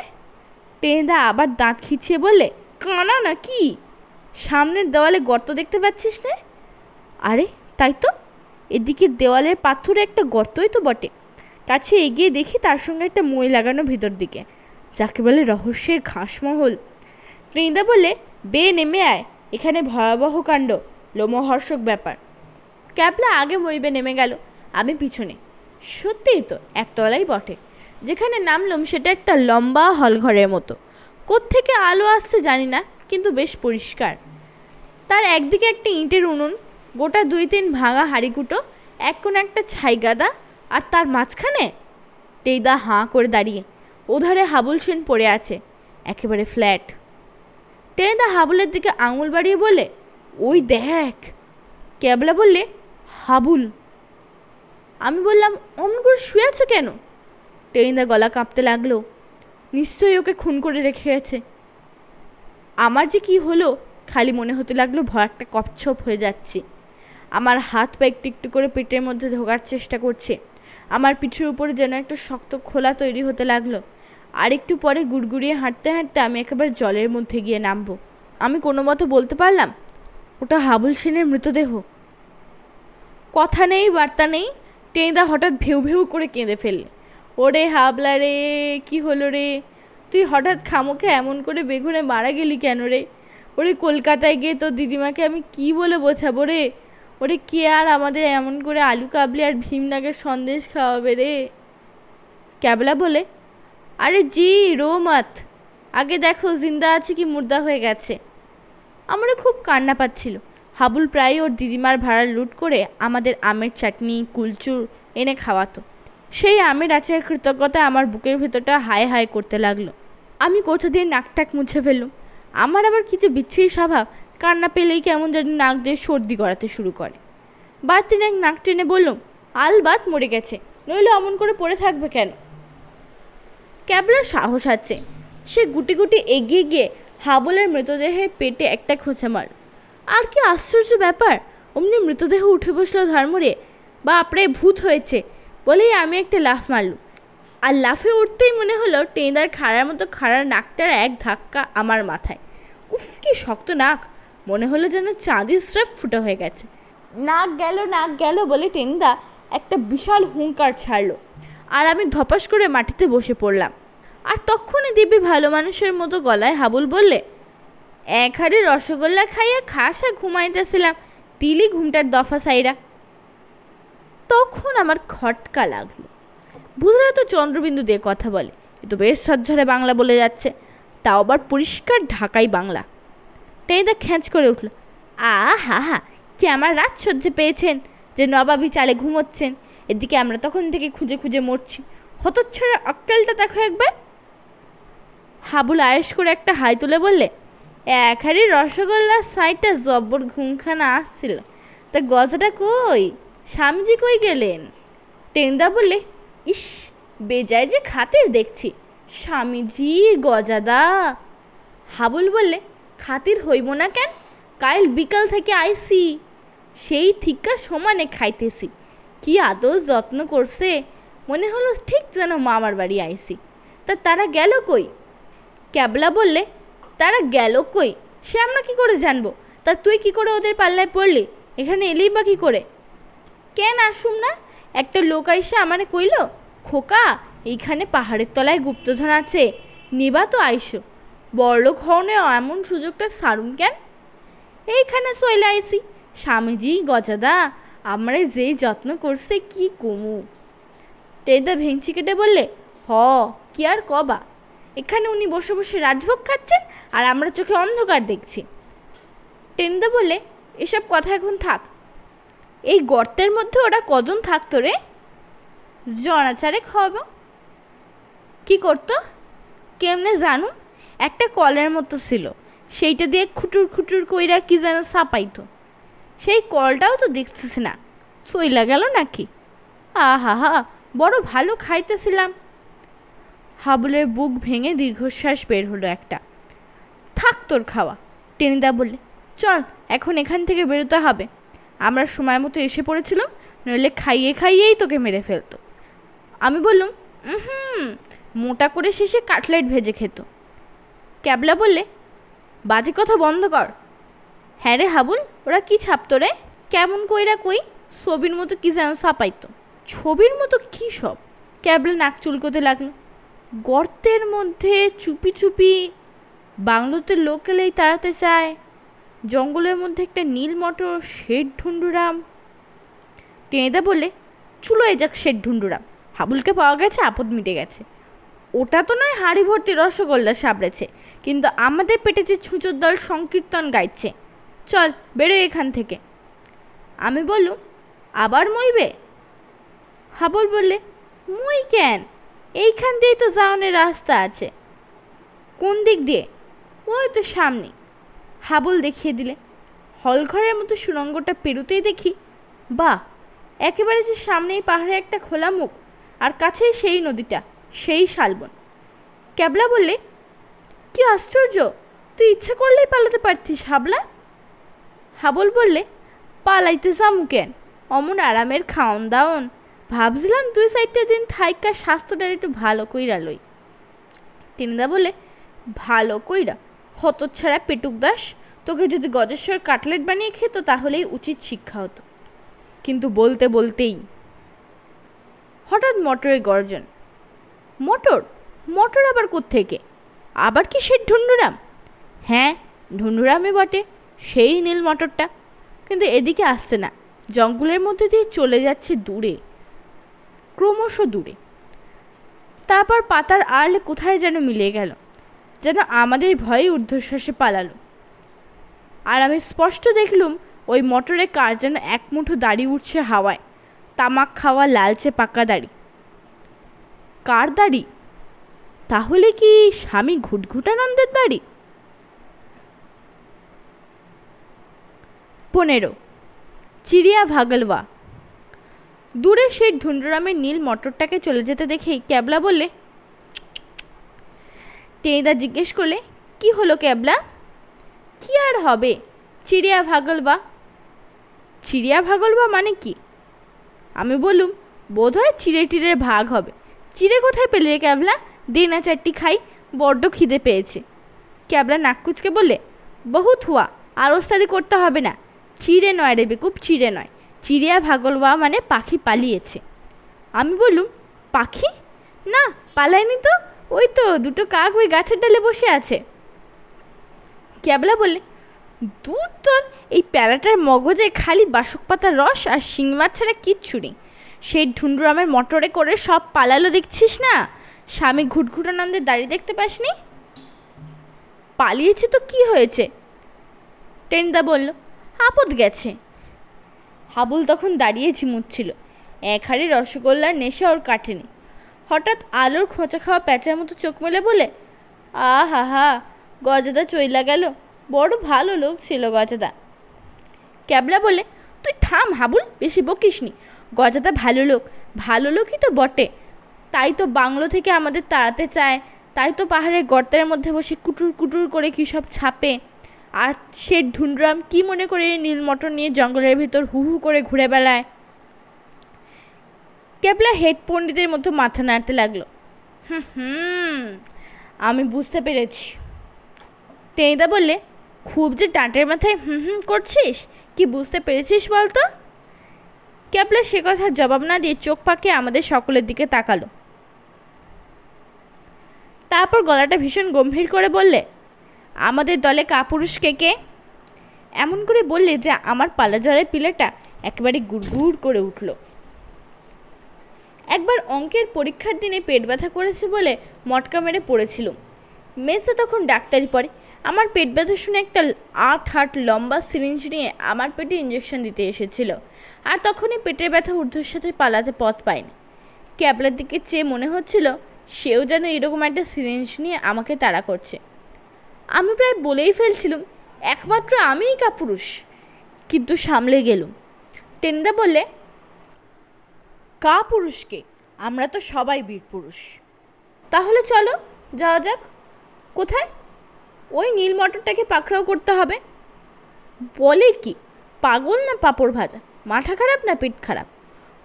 টেনিদা আবার দাঁত খিচিয়ে বললে, কানা না কি? সামনের দেওয়ালে গর্ত দেখতে পাচ্ছিস না? আরে তাই তো, এদিকে দেওয়ালের পাথরে একটা গর্তই তো বটে। কাছে এগিয়ে দেখি তার সঙ্গে একটা মই লাগানো ভিতর দিকে, যাকে বলে রহস্যের ঘাসমহল। টেনিদা বলে, বে নেমে আয়, এখানে ভয়াবহ কাণ্ড, লোমহর্ষক ব্যাপার। ক্যাবলা আগে মইবে নেমে গেল, আমি পিছনে। সত্যিই তো একতলাই বটে। যেখানে নামলাম সেটা একটা লম্বা হলঘরের মতো। কোত্থেকে আলো আসছে জানি না, কিন্তু বেশ পরিষ্কার। তার একদিকে একটা ইঁটের উনুন, গোটা 2-3 ভাঙা হাঁড়িকুটো, এক কোণে একটা ছাই গাদা, আর তার মাঝখানে টেনিদা হাঁ করে দাঁড়িয়ে। ওধারে হাবুল সেন পড়ে আছে, একেবারে ফ্ল্যাট। টেনিদা হাবুলের দিকে আঙুল বাড়িয়ে বলে, ওই দেখ। ক্যাবলা বললে, হাবুল? আমি বললাম, অমন করে শুয়ে আছে কেন? টেনিদা গলা কাঁপতে লাগলো, নিশ্চয়ই ওকে খুন করে রেখে গেছে। আমার যে কি হলো, খালি মনে হতে লাগলো ভয় একটা কচ্ছপ হয়ে যাচ্ছে। আমার হাত পা একটু একটু করে পেটের মধ্যে ঢোকার চেষ্টা করছে। আমার পিঠের উপরে যেন একটা শক্ত খোলা তৈরি হতে লাগলো। আর একটু পরে গুড়গুড়িয়ে হাঁটতে হাঁটতে আমি একেবারে জলের মধ্যে গিয়ে নামবো। আমি কোনো মতো বলতে পারলাম, ওটা হাবুল সেনের মৃতদেহ। কথা নেই বার্তা নেই, টেনিদা হঠাৎ ভেউ ভেউ করে কেঁদে ফেললে। ওরে হাবলা রে, কি হলো রে? তুই হঠাৎ খামোকে এমন করে বেঘুনে মারা গেলি কেন রে? ওরে কলকাতায় গিয়ে তোর দিদিমাকে আমি কি বলে বোঝাবো রে? ওরে কে আর আমাদের এমন করে আলু কাবলি আর ভীমনাগের সন্দেশ খাওয়াবে রে? ক্যাবলা বলে, আরে জি রো মত, আগে দেখো জিন্দা আছে কি মুর্দা হয়ে গেছে। আমারও খুব কান্না পাচ্ছিল। হাবুল প্রায় ওর দিদিমার ভাড়া লুট করে আমাদের আমের চাটনি কুলচুর এনে খাওয়াতো। সেই আমের আচার কৃতজ্ঞতায় আমার বুকের ভেতরটা হায় হায় করতে লাগলো। আমি কোথা দিয়ে নাকটাক মুছে ফেললুম। আমার আবার কি যে বিচ্ছিরি স্বভাব, কান্না পেলেই কেমন যেন নাক দিয়ে সর্দি গড়াতে শুরু করে। বাড়তি নাক টেনে বললুম, আলবাত মরে গেছে, নইলে অমন করে পড়ে থাকবে কেন? ক্যাবলার সাহস আছে, সে গুটি গুটি এগিয়ে গিয়ে হাবুলের মৃতদেহের পেটে একটা খোঁচা মার। আর কি আশ্চর্য ব্যাপার, অমনি মৃতদেহ উঠে বসলো ধর্মরে। বাপরে ভূত হয়েছে বলেই আমি একটা লাফ মারলুম। আর লাফে উঠতেই মনে হলো টেনিদার খাড়ার মতো খাড়ার নাকটার এক ধাক্কা আমার মাথায়। উফ কি শক্ত নাক, মনে হলো যেন চাঁদির স্রেফ ফুটো হয়ে গেছে। নাক গেল বলে টেনিদা একটা বিশাল হুঙ্কার ছাড়লো, আর আমি ধপাস করে মাটিতে বসে পড়লাম। আর তখনই দিব্যি ভালো মানুষের মতো গলায় হাবুল বললে, এক হাড়ি রসগোল্লা খাইয়া খাসা ঘুমাইতেছিলাম, তিলি ঘুমটার দফা সাইরা। তখন আমার খটকা লাগলো। বুধরা তো চন্দ্রবিন্দু দিয়ে কথা বলে, এ তো বেশ ঝরঝরে বাংলা বলে যাচ্ছে, তাও আবার পরিষ্কার ঢাকাই বাংলা। টেনিদা খ্যাঁচ করে উঠল, হা হা, কি আমার রাত সহ্যে পেয়েছেন যে নবাবী চালে ঘুমোচ্ছেন, এদিকে আমরা তখন থেকে খুঁজে খুঁজে মরছি। হতচ্ছাড়া অক্কালটা দেখো একবার। হাবুল আয়েস করে একটা হাই তুলে বললে, এক হাড়ি রসগোল্লার সাইডটা জব্বর ঘুমখানা আসছিল, তা গজাটা কই? স্বামীজি কই গেলেন? টেনিদা বললে, ইস বেজায় যে খাতির দেখছি, স্বামীজি গজাদা। হাবুল বললে, খাতির হইব না কেন, কাল বিকাল থেকে আইসি, সেই থিকা সমানে খাইতেছি, কি আদর যত্ন করছে, মনে হলো ঠিক যেন মামার বাড়ি আইসি। তা তারা গেল কই? ক্যাবলা বললে, তারা গেল কই সে আমরা কি করে জানবো, তা তুই কি করে ওদের পাল্লায় পড়লি, এখানে এলেই বা কী করে? কেন আসুম না, একটা লোক আইসা আমারে কইল, খোকা এইখানে পাহাড়ের তলায় গুপ্তধন আছে, নিবা তো আইসো, বড়লোক হওনে এমন সুযোগটা সারুম কেন? এইখানে চলে আইসি, স্বামীজি গজাদা আমারে যেই যত্ন করছে কি কমু। টেদা ভেঙচি কেটে বললে, হ কি আর কবা, এখানে উনি বসে বসে রাজভোগ খাচ্ছেন আর আমরা চোখে অন্ধকার দেখছি। টেন্দা বললে, এসব কথা এখন থাক, এই গর্তের মধ্যে ওরা কজন থাকতো রে? জনাচারে খাওয়াবো। কি করতো? কেমনে জানু, একটা কলের মতো ছিল, সেইটা দিয়ে খুটুর খুটুর কইরা কি যেন সাপাইতো, সেই কলটাও তো দেখতেছি না, চইলা গেল নাকি? আহা হা, বড় ভালো খাইতেছিলাম। হাবুলের বুক ভেঙে দীর্ঘশ্বাস বের হলো একটা। থাক তোর খাওয়া। টেনিদা বললে, চল এখন এখান থেকে বেরোতে হবে, আমরা সময় মতো এসে পড়েছিলাম, নইলে খাইয়ে খাইয়েই তোকে মেরে ফেলতো। আমি বললুম, মোটা করে শেষে কাটলেট ভেজে খেত। ক্যাবলা বললে, বাজে কথা বন্ধ কর। হ্যাঁ রে হাবুল, ওরা কি ছাপতো রে? কেমন কইরা কই, ছবির মতো কি যেন ছাপাইতো। ছবির মতো কি সব? ক্যাবলা নাক চুলকোতে লাগলো। গর্তের মধ্যে চুপি চুপি, বাংলোতে লোক এলেই তাড়াতে চায়, জঙ্গলের মধ্যে একটা নীল মটর, শেঠ ঢুন্ডুরাম। টেনেদা বললে, চুলোয় যাক শেঠ ঢুন্ডুরাম, হাবুলকে পাওয়া গেছে, আপদ মিটে গেছে। ওটা তো নয় হাঁড়ি ভর্তি রসগোল্লা সাবড়েছে, কিন্তু আমাদের পেটে যে ছুঁচোর দল সংকীর্তন গাইছে, চল বেরো এখান থেকে। আমি বললুম, আবার মইবে? হাবুল বললে, মুই কেন, এইখান দিয়েই তো যাওয়ানোর রাস্তা আছে। কোন দিক দিয়ে? ওই তো সামনে। হাবুল দেখিয়ে দিলে। হলঘরের মতো সুড়ঙ্গটা পেরুতেই দেখি, বাহ, একেবারে যে সামনেই পাহাড়ে একটা খোলা মুখ, আর কাছেই সেই নদীটা, সেই শালবন। ক্যাবলা বললে, কি আশ্চর্য, তুই ইচ্ছা করলেই পালাতে পারতিস হাবলা। হাবুল বললে, পালাইতে যামু কেন, অমন আরামের খাওন দাওন, ভাবছিলাম 2-4 দিন থাইকা স্বাস্থ্যটার একটু ভালো কইরা লই। টেনিদা বলে, ভালো কইরা? হতচ্ছাড়া পেটুক দাস, তোকে যদি গজেশ্বর কাটলেট বানিয়ে খেত তাহলেই উচিত শিক্ষা হতো। কিন্তু বলতে বলতেই হঠাৎ মটরের গর্জন। মটর? মটর আবার কোত্থেকে? আবার কি সেই ঢুন্ডুরাম? হ্যাঁ, ঢুন্ডুরামই বটে, সেই নীল মটরটা, কিন্তু এদিকে আসছে না, জঙ্গলের মধ্যে দিয়ে চলে যাচ্ছে দূরে, ক্রমশ দূরে। তারপর পাতার আড়লে কোথায় যেন মিলে গেল, যেন আমাদের ভয়ে ঊর্ধ্বশ্বাসে পালালো। আর আমি স্পষ্ট দেখলুম ওই মটরে কার যেন এক মুঠো দাড়ি উঠছে হাওয়ায়, তামাক খাওয়া লালচে পাকা দাড়ি। কার দাড়ি? তাহলে কি স্বামী ঘুটঘুটানন্দের দাড়ি? 15 চিড়িয়া ভাগলওয়া। দূরে সেই ঢুন্ডুরামের নীল মটরটাকে চলে যেতে দেখেই ক্যাবলা বললে, টেনিদা জিজ্ঞেস করলে, কি হলো ক্যাবলা? কি আর হবে, চিড়িয়া ভাগলওয়া। চিড়িয়া ভাগলওয়া মানে কি? আমি বললুম, বোধ হয় চিড়ে টিড়ের ভাগ হবে। চিড়ে কোথায় পেলে রে ক্যাবলা? দে না চারটি খাই, বড্ড খিদে পেয়েছে। ক্যাবলা নাক কুচকে বললে, বহুত হুয়া, আর ওস্তাদি করতে হবে না, চিড়ে নয় রে বেকুব, চিড়ে নয়, চিড়িয়া ভাগলওয়া মানে পাখি পালিয়েছে। আমি বললুম, পাখি? না, পালায়নি তো, ওই তো দুটো কাক ওই গাছের ডালে বসে আছে। ক্যাবলা বললে, দুধ তোর, এই প্যালাটার মগজে খালি বাসক পাতার রস আর শিং মাছ ছাড়া কিচ্ছু নেই। সেই ঢুন্ডুরামের মটরে করে সব পালালো দেখছিস না, স্বামী ঘুটঘুটানন্দের দাড়ি দেখতে পাসনি? পালিয়েছে তো কি হয়েছে? টেনিদা বলল, আপদ গেছে। হাবুল তখন দাঁড়িয়ে ঝিমুচ্ছিল, এক হাড়ি রসগোল্লার নেশা ওর কাটেনি। হঠাৎ আলোর খোঁচা খাওয়া প্যাঁচার মতো চোখ মেলে বলে, আহা হা, গজাদা চইলা গেল, বড় ভালো লোক ছিল গজাদা। ক্যাবলা বলে, তুই থাম হাবুল, বেশি বকিসনি, গজাদা ভালো লোক, ভালো লোকই তো বটে, তাই তো বাংলো থেকে আমাদের তাড়াতে চায়, তাই তো পাহাড়ের গর্তের মধ্যে বসে কুটুর কুটুর করে কী সব ছাপে। আর সে ঢুন্ডুরাম কি মনে করে নীল মটর নিয়ে জঙ্গলের ভিতর হু হু করে ঘুরে বেড়ায়। ক্যাবলা হেড পণ্ডিতের মতো মাথা নাড়তে লাগলো। আমি বুঝতে পেরেছি। টেনিদা বললে, খুব যে টাটের মাথায় করছিস, কি বুঝতে পেরেছিস বলতো? ক্যাবলা সে কথার জবাব না দিয়ে চোখ পাকিয়ে আমাদের সকলের দিকে তাকালো। তারপর গলাটা ভীষণ গম্ভীর করে বললে, আমাদের দলে কাপুরুষ কে কে? এমন করে বললে যে আমার পালাজড়ের পিলেটা একেবারে গুড়গুড় করে উঠল। একবার অঙ্কের পরীক্ষার দিনে পেট ব্যথা করেছে বলে মটকা মেরে পড়েছিলাম। মেসে তখন ডাক্তারি পড়ে। আমার পেট ব্যথা শুনে একটা 8 হাত লম্বা সিরিঞ্জ নিয়ে আমার পেটে ইঞ্জেকশন দিতে এসেছিল। আর তখনই পেটের ব্যথা ঊর্ধ্বের সাথে পালাতে পথ পায়নি। ক্যাবলার দিকে চেয়ে মনে হচ্ছিল সেও যেন এরকম একটা সিরিঞ্জ নিয়ে আমাকে তাড়া করছে। আমি প্রায় বলেই ফেলছিলাম একমাত্র আমিই কাপুরুষ, কিন্তু সামলে গেলুম। টেনিদা বললে, কাপুরুষকে? আমরা তো সবাই বীর পুরুষ। তাহলে চলো যাওয়া যাক। কোথায়? ওই নীল মটরটাকে পাকড়াও করতে হবে। বলে কি, পাগল না পাঁপড় ভাজা? মাথা খারাপ না পেট খারাপ?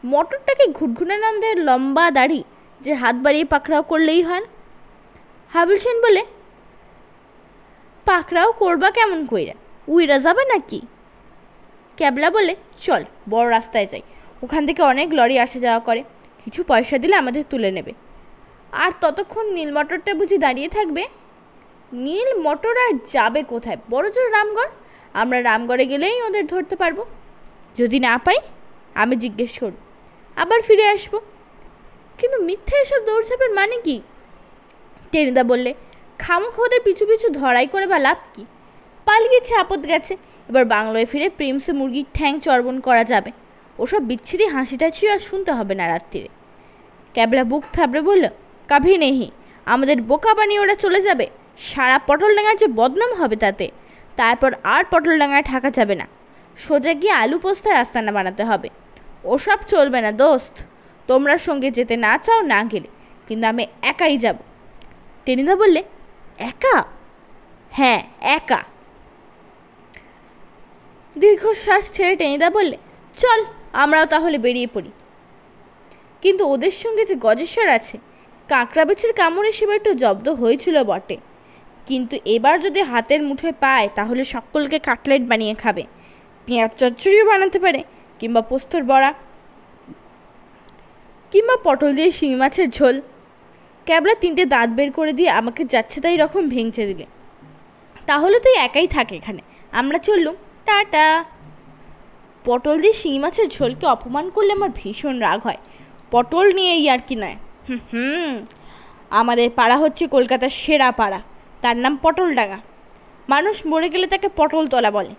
মটরটাকে ঘুটঘুটানন্দের লম্বা দাড়ি যে হাত বাড়িয়ে পাকড়াও করলেই হয়। হাবুল সেন বলে, পাকড়াও করবা কেমন কইরা? উইরা যাবে নাকি? ক্যাবলা বলে, চল বড় রাস্তায় যাই, ওখান থেকে অনেক লরি আসা যাওয়া করে, কিছু পয়সা দিলে আমাদের তুলে নেবে। আর ততক্ষণ নীল মটরটা বুঝি দাঁড়িয়ে থাকবে? নীল মটর আর যাবে কোথায়? বড় জোর রামগড়। আমরা রামগড়ে গেলেই ওদের ধরতে পারবো। যদি না পাই আমি জিজ্ঞেস করব, আবার ফিরে আসবো। কিন্তু মিথ্যে এসব দৌড়ঝাঁপের মানে কি? টেনিদা বললে, খামোখা ওদের পিছু পিছু ধরাই করে বা লাভ কি? পালিয়েছে, আপদ গেছে, এবার বাংলায় ফিরে প্রেমসে মুরগির ঠ্যাং চর্বণ করা যাবে। ওসব বিচ্ছিরি হাসিটাছিও আর শুনতে হবে না রাত্রিরে। ক্যাবলা বুক থাবড়ে বলল, কাভি নেহি, আমাদের বোকা বানিয়ে ওরা চলে যাবে। সারা পটলডাঙ্গার যে বদনাম হবে তাতে। তারপর আর পটলডাঙ্গায় থাকা যাবে না, সোজা গিয়ে আলু পোস্তার আস্তানা বানাতে হবে। ওসব চলবে না দোস্ত। তোমরা সঙ্গে যেতে না চাও না গেলে, কিন্তু আমি একাই যাব। টেনিদা বললে, একা? হ্যাঁ একা। দীর্ঘশ্বাস ছেড়ে টেনিদা বললে, চল আমরাও তাহলে বেরিয়ে পড়ি। কিন্তু ওদের সঙ্গে যে গজেশ্বর আছে, কাঁকড়া বিছির কামড়ে সেবার একটু জব্দ হয়েছিল বটে, কিন্তু এবার যদি হাতের মুঠোয় পায় তাহলে সকলকে কাটলেট বানিয়ে খাবে। পেঁয়াজ চচ্চড়িও বানাতে পারে, কিংবা পোস্তর বড়া, কিংবা পটল দিয়ে শিঙি মাছের ঝোল। ক্যাবলা 3টে দাঁত বের করে দিয়ে আমাকে যাচ্ছে তাই রকম ভেঙচে দিলে। তাহলে তুই একাই থাক এখানে, আমরা চললুম, টাটা। পটল দিয়ে শিঙি মাছের ঝোলকে অপমান করলে আমার ভীষণ রাগ হয়। পটল নিয়ে আর কি নয়। আমাদের পাড়া হচ্ছে কলকাতার সেরা পাড়া, তার নাম পটলডাঙ্গা। মানুষ মরে গেলে তাকে পটলতলা বলে।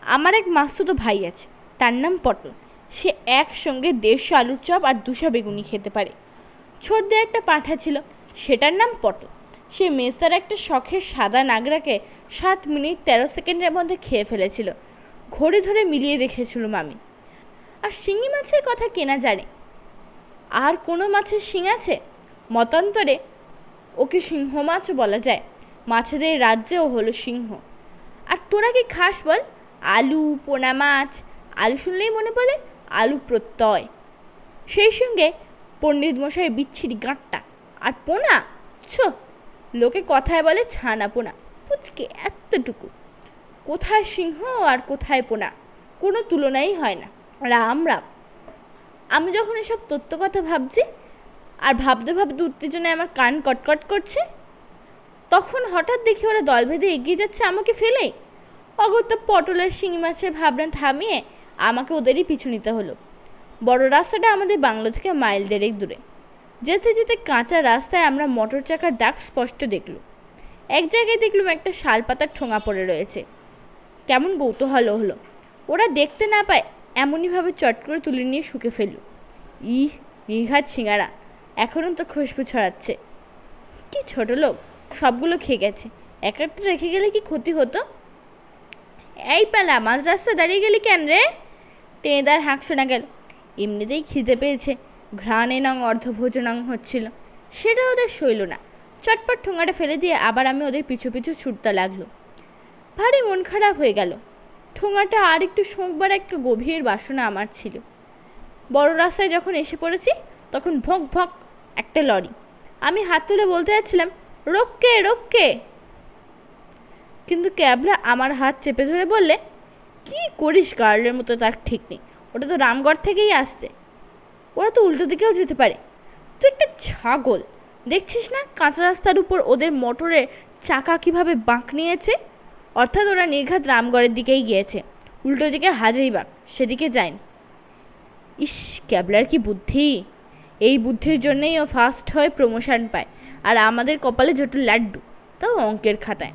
আমার এক মাস্তুতো ভাই আছে, তার নাম পটল। সে একসঙ্গে 150 আলুর চপ আর 200 বেগুনি খেতে পারে। ছোটদের একটা পাঁঠা ছিল, সেটার নাম পটল। সে মেজদার একটা শখের সাদা নাগরাকে 7 মিনিট 13 সেকেন্ডের মধ্যে খেয়ে ফেলেছিল। ঘড়ি ধরে মিলিয়ে দেখেছিলাম আমি। আর শিঙি মাছের কথা কেনা জানে। আর কোনো মাছের শিং আছে? মতান্তরে ওকে সিংহ মাছও বলা যায়। মাছেদের রাজ্যেও হলো সিংহ। আর তোরা কি খাস বল? আলু, পোনা মাছ। আলু শুনলেই মনে পড়ে আলু প্রত্যয়। সেই সঙ্গে পণ্ডিত মশাইয়ের বিচ্ছিরি গাঁটটা। আর পোনা, লোকে কথায় বলে ছানা পোনা, পুচকে এতটুকু। কোথায় সিংহ আর কোথায় পোনা, কোনো তুলনাই হয় না। রাম রাম। আমি যখন এসব তত্ত্ব কথা ভাবছি আর ভাবতে ভাবতে উত্তেজনায় আমার কান কটকট করছে, তখন হঠাৎ দেখি ওরা দল বেঁধে এগিয়ে যাচ্ছে আমাকে ফেলেই। অগত্যা পটলের শিঙি মাছের ভাবনা থামিয়ে আমাকে ওদেরই পিছু নিতে হলো। বড় রাস্তাটা আমাদের বাংলো থেকে মাইল 1.5 দূরে। যেতে যেতে কাঁচা রাস্তায় আমরা মোটর চাকার দাগ স্পষ্ট দেখলুম। এক জায়গায় দেখলুম একটা শাল পাতার ঠোঙা পড়ে রয়েছে। কেমন কৌতূহল হলো। ওরা দেখতে না পায় এমনইভাবে চট করে তুলে নিয়ে শুকে ফেলল। নির্ঘাত সিঙ্গারা, এখনও তো খুশবু ছড়াচ্ছে। কি ছোট লোক, সবগুলো খেয়ে গেছে। একটা রেখে গেলে কি ক্ষতি হতো? এই পালা, মাঝ রাস্তায় দাঁড়িয়ে গেলি কেন রে? টেনেদার হাঁক শোনা গেল। এমনিতেই খিদে পেয়েছে, ঘ্রাণে নং অর্ধভোজনাং হচ্ছিল, সেটা ওদের সইল না। চটপট ঠোঙাটা ফেলে দিয়ে আবার আমি ওদের পিছু পিছু ছুটতে লাগলো। ভারী মন খারাপ হয়ে গেল। ঠোঙাটা আর একটু শোঁকবার একটা গভীর বাসনা আমার ছিল। বড় রাস্তায় যখন এসে পড়েছি তখন ভক ভক একটা লরি। আমি হাত তুলে বলতে যাচ্ছিলাম, রোককে রোককে, কিন্তু ক্যাবলা আমার হাত চেপে ধরে বললে, কি করিস গার্লের মতো তার ঠিক নেই, ওটা তো রামগড় থেকেই আসছে, ওরা তো উল্টো দিকেও যেতে পারে। তুই একটা ছাগল, দেখছিস না কাঁচা রাস্তার উপর ওদের মোটরের চাকা কিভাবে বাঁক নিয়েছে? অর্থাৎ ওরা নির্ঘাত রামগড়ের দিকেই গিয়েছে, উল্টো দিকে হাজারিবাগ, সেদিকে যায়নি। ইস, ক্যাবলার কি বুদ্ধি! এই বুদ্ধির জন্যই ও ফার্স্ট হয়ে প্রমোশন পায়, আর আমাদের কপালে জোটে লাড্ডু, তাও অঙ্কের খাতায়।